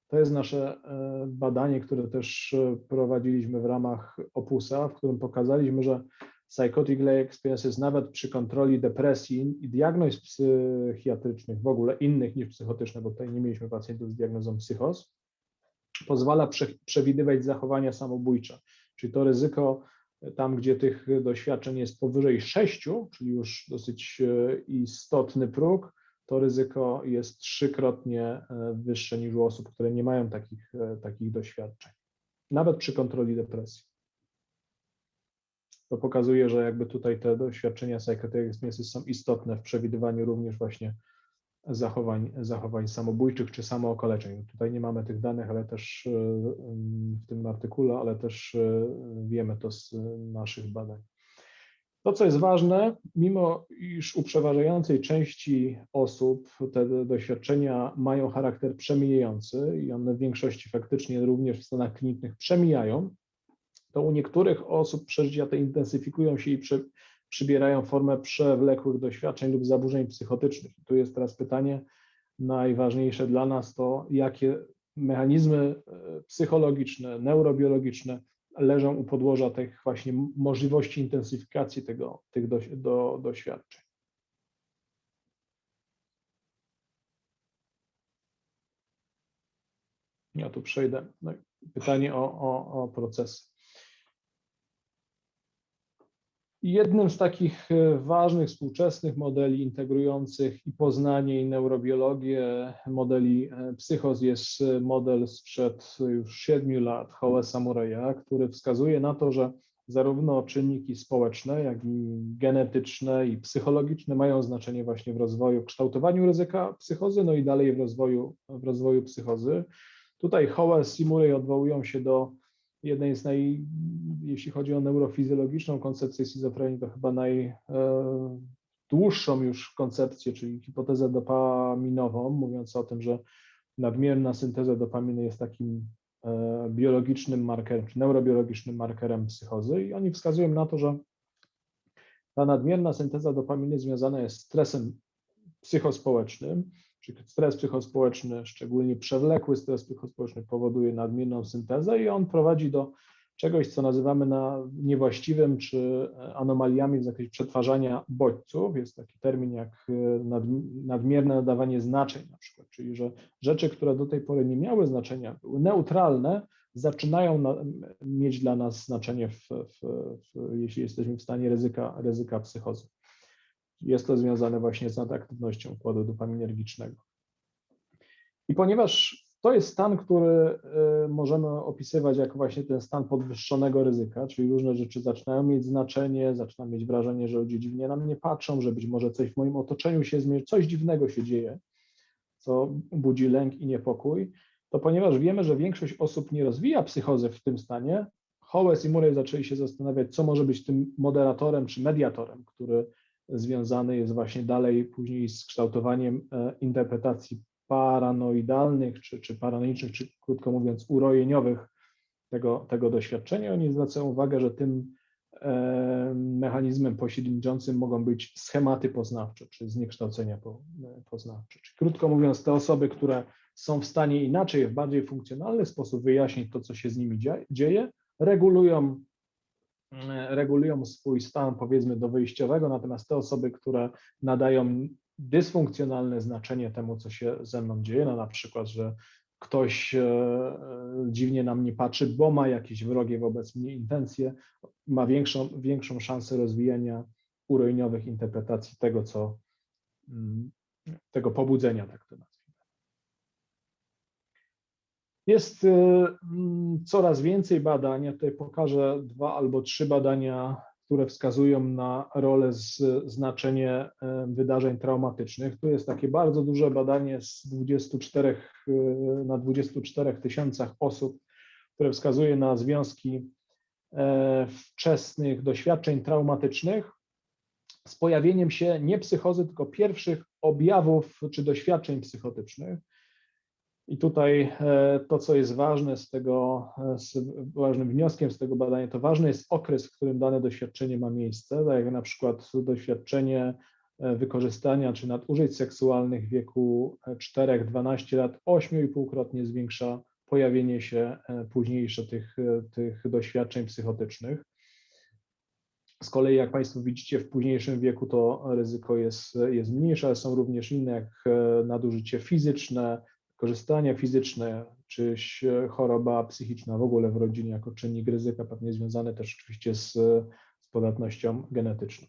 To jest nasze badanie, które też prowadziliśmy w ramach Opusa, w którym pokazaliśmy, że psychotic-like experiences nawet przy kontroli depresji i diagnoz psychiatrycznych, w ogóle innych niż psychotyczne, bo tutaj nie mieliśmy pacjentów z diagnozą psychos, pozwala przewidywać zachowania samobójcze. Czyli to ryzyko tam, gdzie tych doświadczeń jest powyżej 6, czyli już dosyć istotny próg, to ryzyko jest 3-krotnie wyższe niż u osób, które nie mają takich doświadczeń, nawet przy kontroli depresji. To pokazuje, że jakby tutaj te doświadczenia psychotic experiences są istotne w przewidywaniu również właśnie zachowań samobójczych czy samookaleczeń. Tutaj nie mamy tych danych, ale też w tym artykule, ale też wiemy to z naszych badań. To, co jest ważne, mimo iż u przeważającej części osób te doświadczenia mają charakter przemijający i one w większości faktycznie również w stanach klinicznych przemijają, to u niektórych osób przeżycia te intensyfikują się i przybierają formę przewlekłych doświadczeń lub zaburzeń psychotycznych. I tu jest teraz pytanie najważniejsze dla nas, to jakie mechanizmy psychologiczne, neurobiologiczne leżą u podłoża tych właśnie możliwości intensyfikacji tych doświadczeń. Ja tu przejdę. No, pytanie o procesy. Jednym z takich ważnych współczesnych modeli integrujących i poznanie, i neurobiologię, modeli psychos jest model sprzed już 7 lat Howesa Murraya, który wskazuje na to, że zarówno czynniki społeczne, jak i genetyczne i psychologiczne mają znaczenie właśnie w rozwoju, kształtowaniu ryzyka psychozy, no i dalej w rozwoju psychozy. Tutaj Howes i Murray odwołują się do jednej z jeśli chodzi o neurofizjologiczną koncepcję schizofrenii, to chyba najdłuższą już koncepcję, czyli hipotezę dopaminową, mówiąc o tym, że nadmierna synteza dopaminy jest takim biologicznym markerem, czy neurobiologicznym markerem psychozy i oni wskazują na to, że ta nadmierna synteza dopaminy związana jest z stresem psychospołecznym, czyli stres psychospołeczny, szczególnie przewlekły stres psychospołeczny powoduje nadmierną syntezę i on prowadzi do czegoś, co nazywamy niewłaściwym czy anomaliami w zakresie przetwarzania bodźców. Jest taki termin jak nadmierne nadawanie znaczeń na przykład, czyli że rzeczy, które do tej pory nie miały znaczenia, były neutralne, zaczynają mieć dla nas znaczenie, jeśli jesteśmy w stanie ryzyka psychozy. Jest to związane właśnie z nadaktywnością układu dopaminergicznego. I ponieważ to jest stan, który możemy opisywać jako właśnie ten stan podwyższonego ryzyka, czyli różne rzeczy zaczynają mieć znaczenie, zaczynam mieć wrażenie, że ludzie dziwnie na mnie patrzą, że być może coś w moim otoczeniu się zmieni, coś dziwnego się dzieje, co budzi lęk i niepokój, to ponieważ wiemy, że większość osób nie rozwija psychozy w tym stanie, Howes i Murray zaczęli się zastanawiać, co może być tym moderatorem czy mediatorem, który związany jest właśnie dalej później z kształtowaniem interpretacji paranoidalnych, czy paranoicznych, czy krótko mówiąc urojeniowych tego doświadczenia. Oni zwracają uwagę, że tym mechanizmem pośredniczącym mogą być schematy poznawcze, czy zniekształcenia poznawcze. Czyli krótko mówiąc, te osoby, które są w stanie inaczej, w bardziej funkcjonalny sposób wyjaśnić to, co się z nimi dzieje, regulują swój stan, powiedzmy, do wyjściowego, natomiast te osoby, które nadają dysfunkcjonalne znaczenie temu, co się ze mną dzieje, no na przykład, że ktoś dziwnie na mnie patrzy, bo ma jakieś wrogie wobec mnie intencje, ma większą szansę rozwijania urojeniowych interpretacji tego pobudzenia, tak to nazwijmy. Jest coraz więcej badań, ja tutaj pokażę 2 albo 3 badania, które wskazują na rolę, znaczenie wydarzeń traumatycznych. Tu jest takie bardzo duże badanie z 24, na 24 tysiącach osób, które wskazuje na związki wczesnych doświadczeń traumatycznych z pojawieniem się nie psychozy, tylko pierwszych objawów czy doświadczeń psychotycznych. I tutaj to, co jest ważne ważnym wnioskiem z tego badania, to ważny jest okres, w którym dane doświadczenie ma miejsce, tak jak na przykład doświadczenie wykorzystania czy nadużyć seksualnych w wieku 4-12 lat 8,5-krotnie zwiększa pojawienie się późniejsze tych doświadczeń psychotycznych. Z kolei, jak Państwo widzicie, w późniejszym wieku to ryzyko jest mniejsze, ale są również inne, jak nadużycie fizyczne, korzystanie fizyczne, czy choroba psychiczna w ogóle w rodzinie jako czynnik ryzyka, pewnie związane też oczywiście z podatnością genetyczną.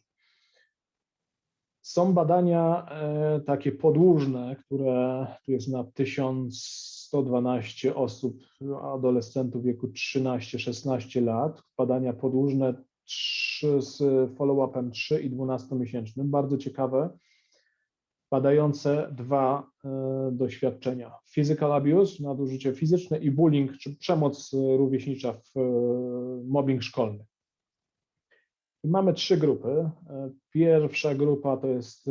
Są badania takie podłużne, które tu jest na 1112 osób, adolescentów w wieku 13-16 lat, badania podłużne z follow-upem 3 i 12-miesięcznym, bardzo ciekawe, badające dwa doświadczenia. Physical abuse, nadużycie fizyczne i bullying, czy przemoc rówieśnicza, mobbing szkolny. I mamy trzy grupy. Pierwsza grupa to jest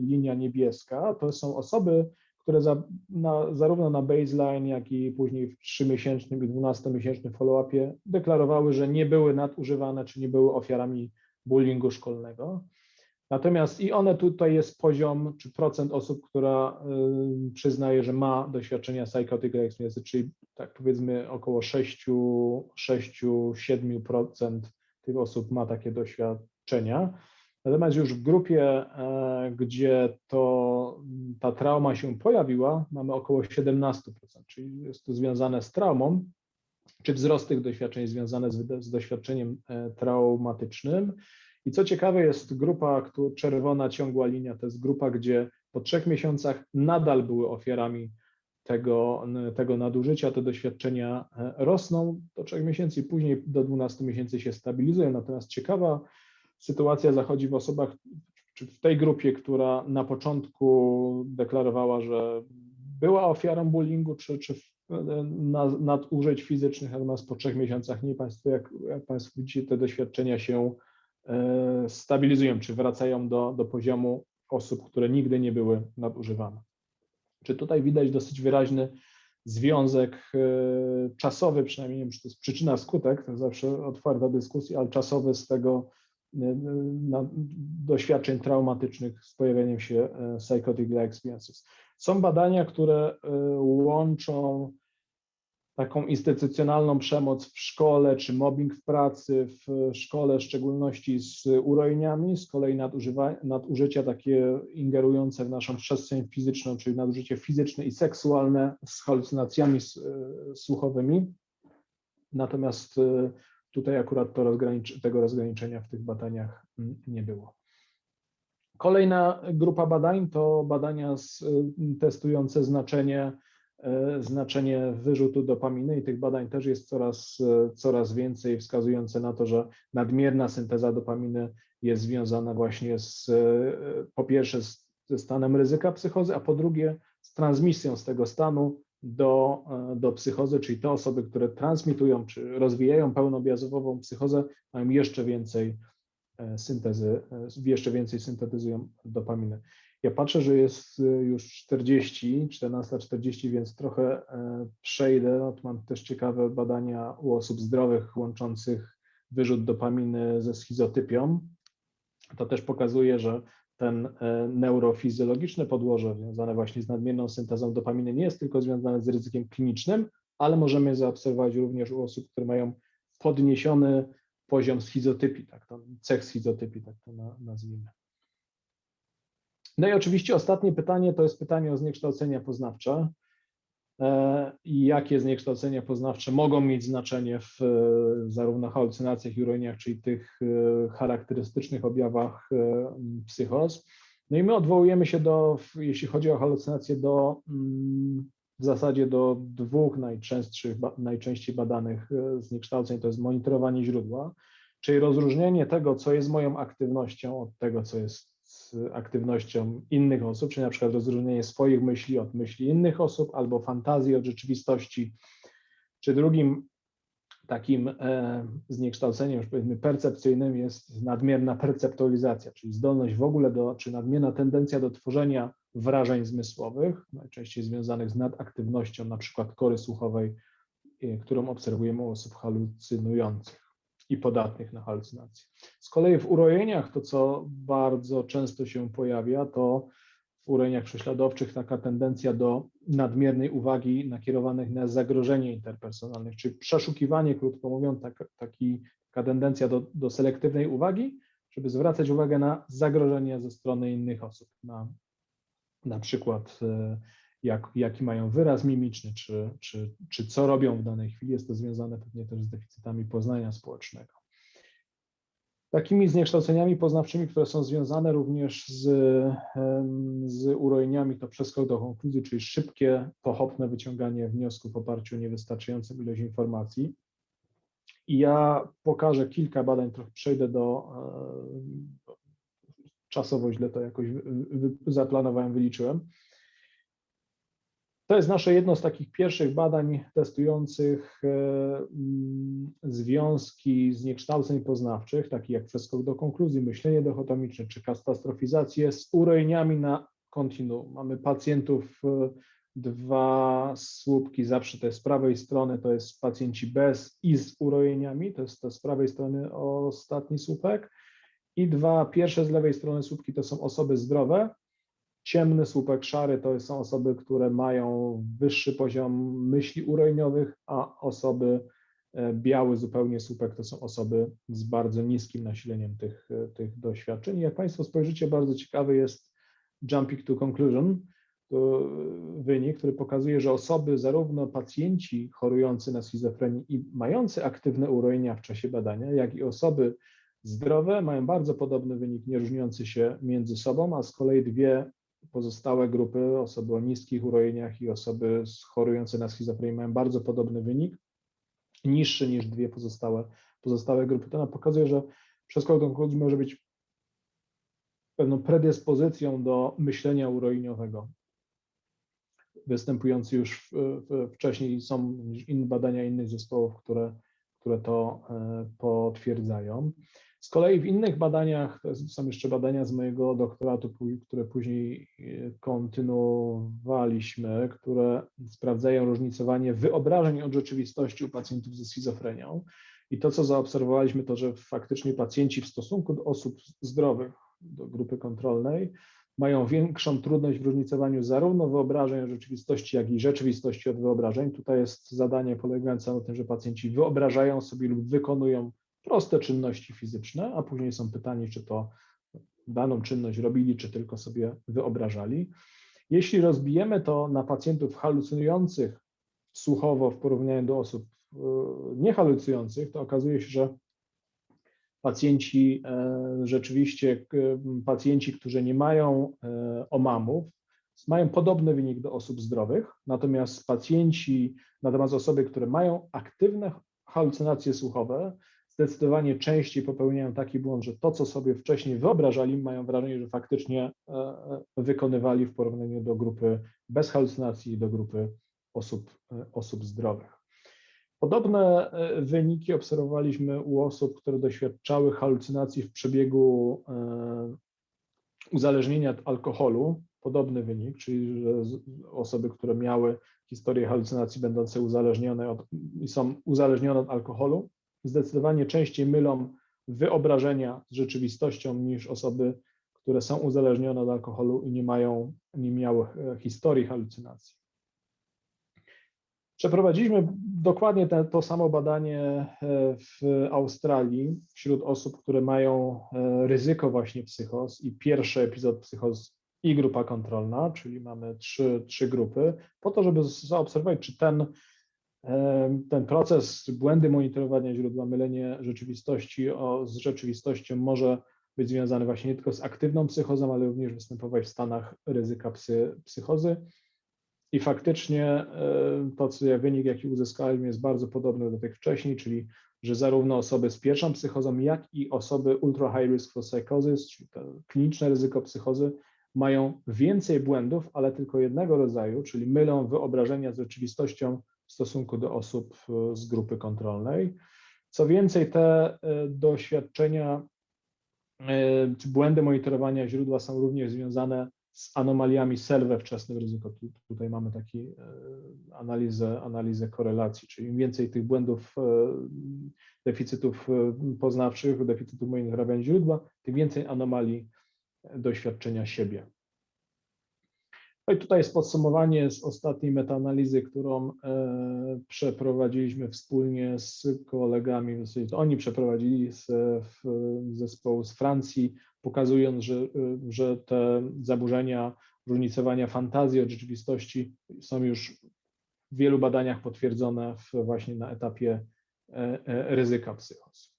linia niebieska, to są osoby, które zarówno na baseline, jak i później w 3-miesięcznym i 12-miesięcznym follow-upie deklarowały, że nie były nadużywane, czy nie były ofiarami bullyingu szkolnego. Natomiast i one tutaj jest poziom, czy procent osób, która przyznaje, że ma doświadczenia psychotic experience, czyli tak powiedzmy około 6-7% tych osób ma takie doświadczenia. Natomiast już w grupie, gdzie ta trauma się pojawiła, mamy około 17%, czyli jest to związane z traumą, czy wzrost tych doświadczeń związany z doświadczeniem traumatycznym. I co ciekawe, jest grupa, czerwona ciągła linia, to jest grupa, gdzie po 3 miesiącach nadal były ofiarami tego nadużycia, te doświadczenia rosną do 3 miesięcy i później do 12 miesięcy się stabilizują. Natomiast ciekawa sytuacja zachodzi w osobach, czy w tej grupie, która na początku deklarowała, że była ofiarą bullyingu, czy nadużyć fizycznych, natomiast po 3 miesiącach nie. Jak Państwo widzicie, te doświadczenia się stabilizują, czy wracają do poziomu osób, które nigdy nie były nadużywane. Czy tutaj widać dosyć wyraźny związek czasowy, przynajmniej nie wiem, czy to jest przyczyna, skutek, to jest zawsze otwarta dyskusja, ale czasowy z tego doświadczeń traumatycznych z pojawieniem się psychotic experiences. Są badania, które łączą taką instytucjonalną przemoc w szkole, czy mobbing w pracy, w szkole w szczególności z urojeniami, z kolei nadużycia takie ingerujące w naszą przestrzeń fizyczną, czyli nadużycie fizyczne i seksualne z halucynacjami słuchowymi. Natomiast tutaj akurat tego rozgraniczenia w tych badaniach nie było. Kolejna grupa badań to badania testujące znaczenie wyrzutu dopaminy i tych badań też jest coraz więcej, wskazujące na to, że nadmierna synteza dopaminy jest związana właśnie po pierwsze ze stanem ryzyka psychozy, a po drugie z transmisją z tego stanu do psychozy, czyli te osoby, które transmitują czy rozwijają pełnoobjawową psychozę, mają jeszcze więcej syntetyzują dopaminy. Ja patrzę, że jest już 14:40, więc trochę przejdę. No, tu mam też ciekawe badania u osób zdrowych łączących wyrzut dopaminy ze schizotypią. To też pokazuje, że ten neurofizjologiczne podłoże związane właśnie z nadmierną syntezą dopaminy nie jest tylko związane z ryzykiem klinicznym, ale możemy je zaobserwować również u osób, które mają podniesiony poziom schizotypii, cech schizotypii, tak to nazwijmy. No i oczywiście ostatnie pytanie to jest pytanie o zniekształcenia poznawcze i jakie zniekształcenia poznawcze mogą mieć znaczenie w zarówno halucynacjach i urojeniach, czyli tych charakterystycznych objawach psychoz. No i my odwołujemy się jeśli chodzi o halucynacje, w zasadzie do dwóch najczęściej badanych zniekształceń, to jest monitorowanie źródła, Czyli rozróżnienie tego, co jest moją aktywnością, od tego, co jest aktywnością innych osób, czyli na przykład rozróżnienie swoich myśli od myśli innych osób, albo fantazji od rzeczywistości, czy drugim takim zniekształceniem, już powiedzmy percepcyjnym, jest nadmierna perceptualizacja, czyli zdolność w ogóle czy nadmierna tendencja do tworzenia wrażeń zmysłowych, najczęściej związanych z nadaktywnością na przykład kory słuchowej, którą obserwujemy u osób halucynujących i podatnych na halucynacje. Z kolei w urojeniach to, co bardzo często się pojawia, to w urojeniach prześladowczych taka tendencja do nadmiernej uwagi nakierowanych na zagrożenie interpersonalnych, czyli przeszukiwanie, krótko mówiąc, taka tendencja do selektywnej uwagi, żeby zwracać uwagę na zagrożenie ze strony innych osób, na przykład jaki mają wyraz mimiczny, czy co robią w danej chwili. Jest to związane pewnie też z deficytami poznania społecznego. Takimi zniekształceniami poznawczymi, które są związane również z urojeniami, to przeskok do konkluzji, czyli szybkie, pochopne wyciąganie wniosków w oparciu o niewystarczającą ilość informacji. I ja pokażę kilka badań, trochę przejdę czasowo źle to jakoś zaplanowałem, wyliczyłem. To jest nasze jedno z takich pierwszych badań testujących związki zniekształceń poznawczych, takie jak przeskok do konkluzji, myślenie dychotomiczne czy katastrofizację, z urojeniami na kontinuum. Mamy pacjentów, dwa słupki, zawsze to jest z prawej strony, to jest pacjenci bez i z urojeniami, to jest to z prawej strony ostatni słupek, i dwa pierwsze z lewej strony słupki to są osoby zdrowe. Ciemny słupek szary to są osoby, które mają wyższy poziom myśli urojeniowych, a osoby biały zupełnie słupek to są osoby z bardzo niskim nasileniem tych doświadczeń. Jak Państwo spojrzycie, bardzo ciekawy jest jumping to conclusion, to wynik, który pokazuje, że osoby, zarówno pacjenci chorujący na schizofrenię i mający aktywne urojenia w czasie badania, jak i osoby zdrowe mają bardzo podobny wynik, nie różniący się między sobą, a z kolei dwie pozostałe grupy, osoby o niskich urojeniach i osoby chorujące na schizofrenię mają bardzo podobny wynik, niższy niż dwie pozostałe grupy. To nam pokazuje, że przeskok do konkluzji może być pewną predyspozycją do myślenia urojeniowego, występujący już wcześniej. Są badania innych zespołów, które to potwierdzają. Z kolei w innych badaniach, to są jeszcze badania z mojego doktoratu, które później kontynuowaliśmy, które sprawdzają różnicowanie wyobrażeń od rzeczywistości u pacjentów ze schizofrenią. I to, co zaobserwowaliśmy, to, że faktycznie pacjenci w stosunku do osób zdrowych, do grupy kontrolnej, mają większą trudność w różnicowaniu zarówno wyobrażeń od rzeczywistości, jak i rzeczywistości od wyobrażeń. Tutaj jest zadanie polegające na tym, że pacjenci wyobrażają sobie lub wykonują proste czynności fizyczne, a później są pytani, czy to daną czynność robili, czy tylko sobie wyobrażali. Jeśli rozbijemy to na pacjentów halucynujących słuchowo w porównaniu do osób niehalucynujących, to okazuje się, że pacjenci, którzy nie mają omamów, mają podobny wynik do osób zdrowych, natomiast osoby, które mają aktywne halucynacje słuchowe, zdecydowanie częściej popełniają taki błąd, że to, co sobie wcześniej wyobrażali, mają wrażenie, że faktycznie wykonywali w porównaniu do grupy bez halucynacji i do grupy osób zdrowych. Podobne wyniki obserwowaliśmy u osób, które doświadczały halucynacji w przebiegu uzależnienia od alkoholu. Podobny wynik, czyli że osoby, które miały historię halucynacji będące uzależnione i są uzależnione od alkoholu, zdecydowanie częściej mylą wyobrażenia z rzeczywistością niż osoby, które są uzależnione od alkoholu i nie miały historii halucynacji. Przeprowadziliśmy dokładnie to samo badanie w Australii wśród osób, które mają ryzyko właśnie psychóz i pierwszy epizod psychóz i grupa kontrolna, czyli mamy trzy grupy, po to, żeby zaobserwować, czy ten proces, błędy monitorowania źródła, mylenie rzeczywistości z rzeczywistością może być związany właśnie nie tylko z aktywną psychozą, ale również występować w stanach ryzyka psychozy. I faktycznie wynik, jaki uzyskaliśmy, jest bardzo podobny do tych wcześniej, czyli że zarówno osoby z pierwszą psychozą, jak i osoby ultra high risk for psychosis, czyli to kliniczne ryzyko psychozy, mają więcej błędów, ale tylko jednego rodzaju, czyli mylą wyobrażenia z rzeczywistością w stosunku do osób z grupy kontrolnej. Co więcej, te doświadczenia czy błędy monitorowania źródła są również związane z anomaliami SEL we wczesnym ryzyku. Tutaj mamy taką analizę korelacji, czyli im więcej tych błędów, deficytów poznawczych, deficytów monitorowania źródła, tym więcej anomalii doświadczenia siebie. No i tutaj jest podsumowanie z ostatniej metaanalizy, którą przeprowadziliśmy wspólnie z kolegami. Oni przeprowadzili z zespołu z Francji, pokazując, że te zaburzenia różnicowania fantazji od rzeczywistości są już w wielu badaniach potwierdzone właśnie na etapie ryzyka psychoz.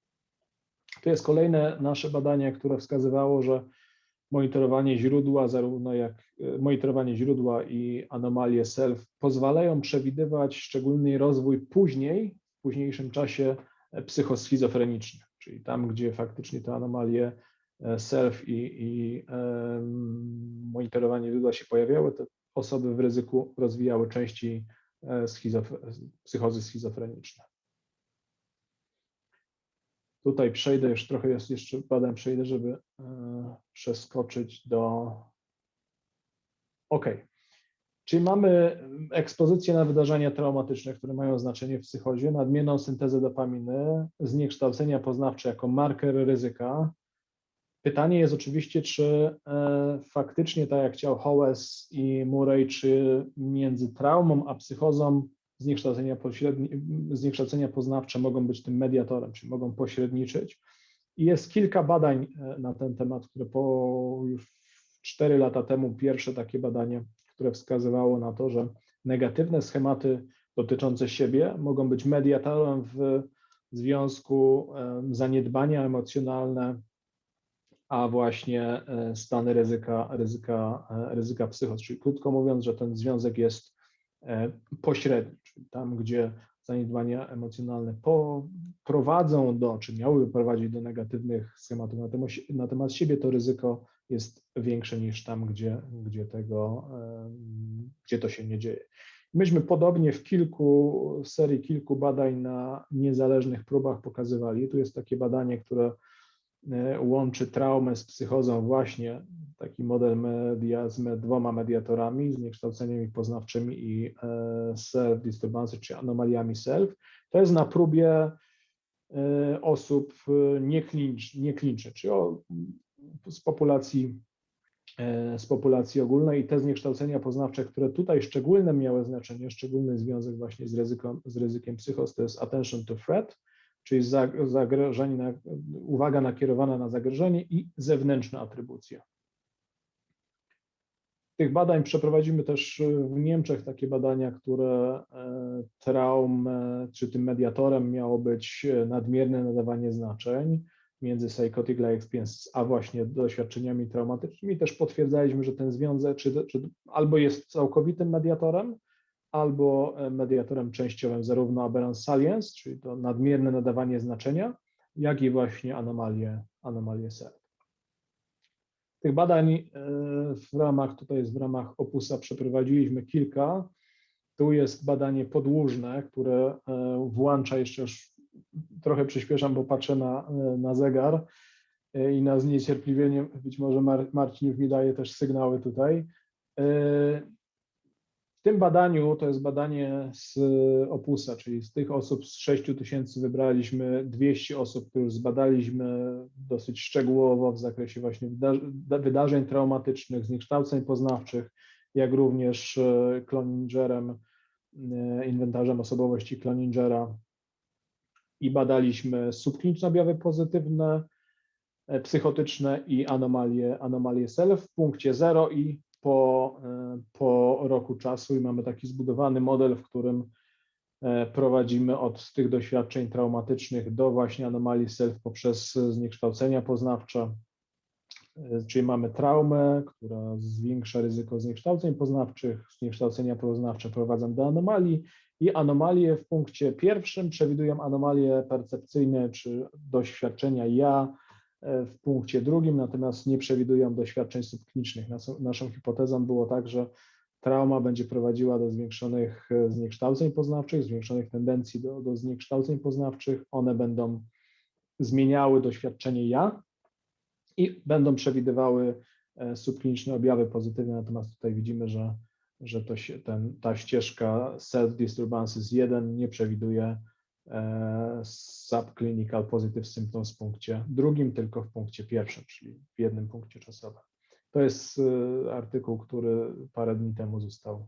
To jest kolejne nasze badanie, które wskazywało, że monitorowanie źródła, zarówno jak monitorowanie źródła i anomalie self pozwalają przewidywać szczególny rozwój w późniejszym czasie psychoschizofrenicznych, czyli tam, gdzie faktycznie te anomalie self i monitorowanie źródła się pojawiały, te osoby w ryzyku rozwijały częściej psychozy schizofreniczne. Tutaj przejdę, już trochę jest jeszcze badań, przejdę, żeby przeskoczyć do... OK. Czyli mamy ekspozycję na wydarzenia traumatyczne, które mają znaczenie w psychozie, nadmierną syntezę dopaminy, zniekształcenia poznawcze jako marker ryzyka. Pytanie jest oczywiście, czy faktycznie, tak jak chciał Howes i Murray, czy między traumą a psychozą zniekształcenia poznawcze mogą być tym mediatorem, czy mogą pośredniczyć. I jest kilka badań na ten temat, które już 4 lata temu, pierwsze takie badanie, które wskazywało na to, że negatywne schematy dotyczące siebie mogą być mediatorem w związku zaniedbania emocjonalne, a właśnie stany ryzyka psychoz. Czyli krótko mówiąc, że ten związek jest pośredni, czyli tam, gdzie zaniedbania emocjonalne prowadzą czy miałyby prowadzić do negatywnych schematów na temat siebie, to ryzyko jest większe niż tam, gdzie to się nie dzieje. Myśmy podobnie w kilku badań na niezależnych próbach pokazywali. Tu jest takie badanie, które łączy traumę z psychozą, właśnie taki model z 2 mediatorami, zniekształceniami poznawczymi i self-disturbance, czy anomaliami self. To jest na próbie osób nieklinicznych, czyli z populacji ogólnej, i te zniekształcenia poznawcze, które tutaj szczególne miały znaczenie, szczególny związek właśnie z ryzykiem psychos, to jest attention to threat, czyli uwaga nakierowana na zagrożenie i zewnętrzna atrybucja. Tych badań przeprowadzimy też w Niemczech takie badania, które czy tym mediatorem miało być nadmierne nadawanie znaczeń między psychotic-like experience a właśnie doświadczeniami traumatycznymi. Też potwierdzaliśmy, że ten związek albo jest całkowitym mediatorem, albo mediatorem częściowym, zarówno aberrant salience, czyli to nadmierne nadawanie znaczenia, jak i właśnie anomalie self. Tych badań w ramach Opusa przeprowadziliśmy kilka. Tu jest badanie podłużne, które włącza, jeszcze już trochę przyspieszam, bo patrzę na zegar i na zniecierpliwienie, być może Marcin już mi daje też sygnały tutaj. W tym badaniu, to jest badanie z Opusa, czyli z tych osób z 6 000 wybraliśmy 200 osób, których zbadaliśmy dosyć szczegółowo w zakresie właśnie wydarzeń traumatycznych, zniekształceń poznawczych, jak również Cloningerem, inwentarzem osobowości Cloningera, i badaliśmy subkliniczne objawy pozytywne, psychotyczne i anomalie self w punkcie 0 i po roku czasu, i mamy taki zbudowany model, w którym prowadzimy od tych doświadczeń traumatycznych do właśnie anomalii self poprzez zniekształcenia poznawcze. Czyli mamy traumę, która zwiększa ryzyko zniekształceń poznawczych, zniekształcenia poznawcze prowadzą do anomalii i anomalie w punkcie pierwszym przewidują anomalie percepcyjne czy doświadczenia ja w punkcie drugim, natomiast nie przewidują doświadczeń subklinicznych. Naszą hipotezą było tak, że trauma będzie prowadziła do zwiększonych zniekształceń poznawczych, zwiększonych tendencji do zniekształceń poznawczych. One będą zmieniały doświadczenie ja i będą przewidywały subkliniczne objawy pozytywne, natomiast tutaj widzimy, że ta ścieżka self-disturbances 1 nie przewiduje subclinical positive symptoms w punkcie drugim, tylko w punkcie pierwszym, czyli w jednym punkcie czasowym. To jest artykuł, który parę dni temu został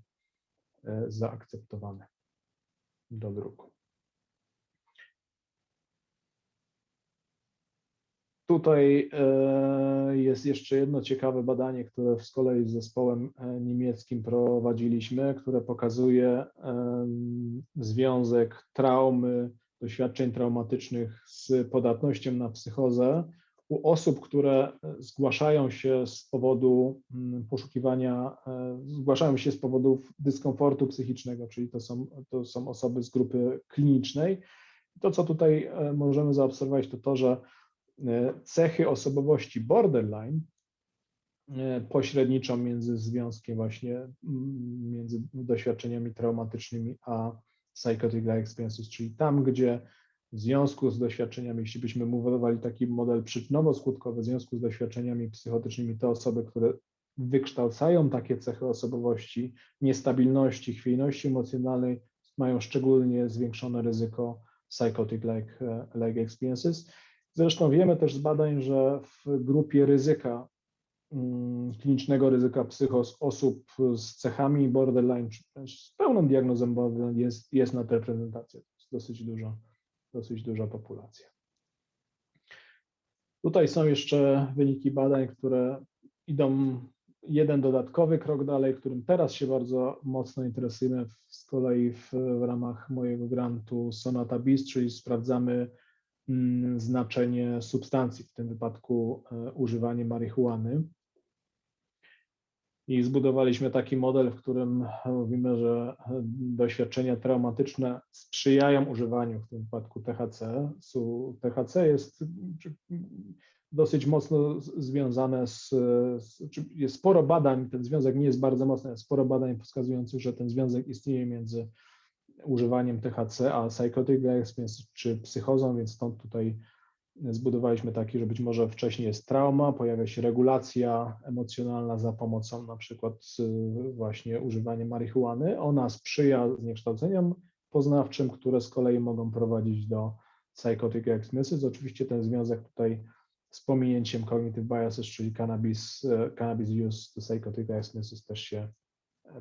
zaakceptowany do druku. Tutaj jest jeszcze jedno ciekawe badanie, które z kolei z zespołem niemieckim prowadziliśmy, które pokazuje związek traumy, doświadczeń traumatycznych z podatnością na psychozę u osób, które zgłaszają się z powodu poszukiwania, zgłaszają się z powodów dyskomfortu psychicznego, czyli to są osoby z grupy klinicznej. To, co tutaj możemy zaobserwować, to, że cechy osobowości borderline pośredniczą między związkiem właśnie między doświadczeniami traumatycznymi a psychotic experiences, czyli tam, gdzie w związku z doświadczeniami, jeśli byśmy budowali taki model przyczynowo-skutkowy, w związku z doświadczeniami psychotycznymi, te osoby, które wykształcają takie cechy osobowości, niestabilności, chwiejności emocjonalnej, mają szczególnie zwiększone ryzyko psychotic-like experiences. Zresztą wiemy też z badań, że w grupie ryzyka, klinicznego ryzyka psychos osób z cechami borderline, czy z pełną diagnozą borderline jest nadreprezentacja. To jest dosyć duża populacja. Tutaj są jeszcze wyniki badań, które idą jeden dodatkowy krok dalej, którym teraz się bardzo mocno interesujemy z kolei w ramach mojego grantu Sonata BIS, czyli sprawdzamy znaczenie substancji, w tym wypadku używanie marihuany. I zbudowaliśmy taki model, w którym mówimy, że doświadczenia traumatyczne sprzyjają używaniu, w tym wypadku THC. THC jest dosyć mocno związane jest sporo badań, ten związek nie jest bardzo mocny, jest sporo badań wskazujących, że ten związek istnieje między używaniem THC a psychotic experience czy psychozą, więc stąd tutaj zbudowaliśmy taki, że być może wcześniej jest trauma, pojawia się regulacja emocjonalna za pomocą na przykład właśnie używania marihuany. Ona sprzyja zniekształceniom poznawczym, które z kolei mogą prowadzić do psychotic experiences. Oczywiście ten związek tutaj z pominięciem cognitive biases, czyli cannabis use to psychotic experiences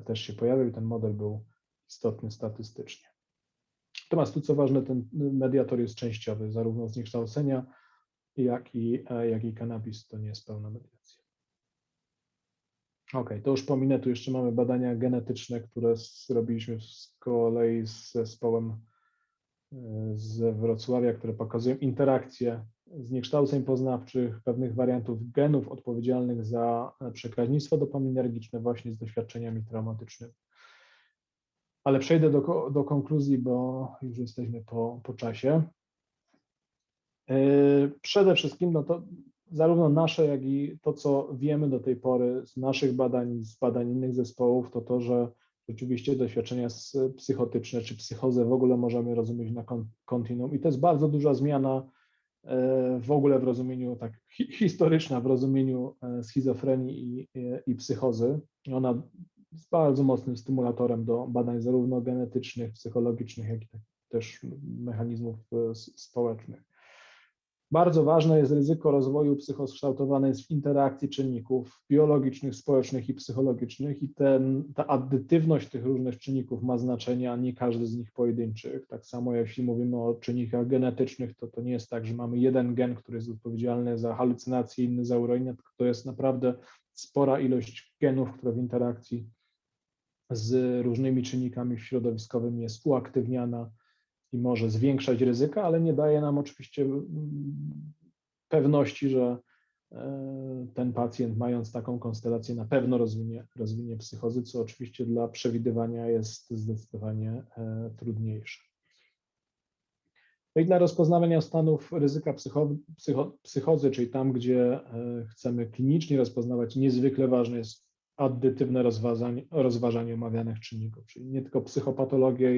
też się pojawił i ten model był istotny statystycznie. Natomiast tu co ważne, ten mediator jest częściowy, zarówno zniekształcenia, jak i kanabis to nie jest pełna mediacja. Ok, to już pominę, tu jeszcze mamy badania genetyczne, które zrobiliśmy z kolei z zespołem z Wrocławia, które pokazują interakcję zniekształceń poznawczych, pewnych wariantów genów odpowiedzialnych za przekaźnictwo dopaminergiczne właśnie z doświadczeniami traumatycznymi. Ale przejdę do konkluzji, bo już jesteśmy po czasie. Przede wszystkim no to zarówno nasze, jak i to, co wiemy do tej pory z naszych badań, z badań innych zespołów, to, że rzeczywiście doświadczenia psychotyczne czy psychozę w ogóle możemy rozumieć na kontinuum. I to jest bardzo duża zmiana w ogóle w rozumieniu, tak historyczna w rozumieniu schizofrenii i psychozy. Ona jest bardzo mocnym stymulatorem do badań zarówno genetycznych, psychologicznych, jak i też mechanizmów społecznych. Bardzo ważne jest ryzyko rozwoju psychoz kształtowane w interakcji czynników biologicznych, społecznych i psychologicznych i ta addytywność tych różnych czynników ma znaczenie, a nie każdy z nich pojedynczych. Tak samo jeśli mówimy o czynnikach genetycznych, to nie jest tak, że mamy jeden gen, który jest odpowiedzialny za halucynację, inny za urojenie, tylko to jest naprawdę spora ilość genów, które w interakcji z różnymi czynnikami środowiskowymi jest uaktywniana i może zwiększać ryzyka, ale nie daje nam oczywiście pewności, że ten pacjent, mając taką konstelację, na pewno rozwinie psychozy, co oczywiście dla przewidywania jest zdecydowanie trudniejsze. No i dla rozpoznawania stanów ryzyka psychozy, czyli tam, gdzie chcemy klinicznie rozpoznawać, niezwykle ważne jest addytywne rozważanie omawianych czynników, czyli nie tylko psychopatologia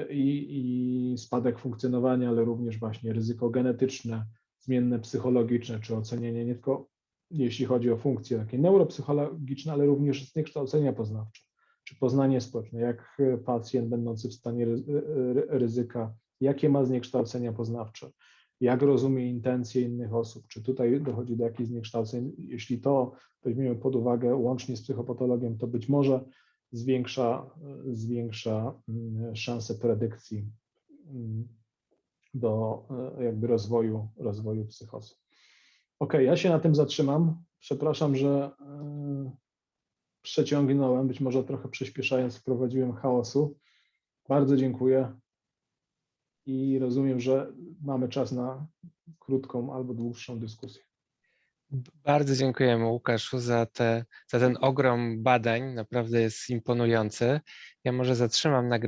i spadek funkcjonowania, ale również właśnie ryzyko genetyczne, zmienne psychologiczne, czy ocenianie nie tylko jeśli chodzi o funkcje takie neuropsychologiczne, ale również zniekształcenia poznawcze, czy poznanie społeczne, jak pacjent będący w stanie ryzyka, jakie ma zniekształcenia poznawcze, jak rozumie intencje innych osób, czy tutaj dochodzi do jakichś zniekształceń. Jeśli to weźmiemy pod uwagę łącznie z psychopatologią, to być może zwiększa szanse predykcji do jakby rozwoju psychozy. Ok, ja się na tym zatrzymam. Przepraszam, że przeciągnąłem, być może trochę przyspieszając, wprowadziłem chaosu. Bardzo dziękuję i rozumiem, że mamy czas na krótką albo dłuższą dyskusję. Bardzo dziękujemy, Łukaszu, za ten ogrom badań. Naprawdę jest imponujący. Ja może zatrzymam nagrywanie.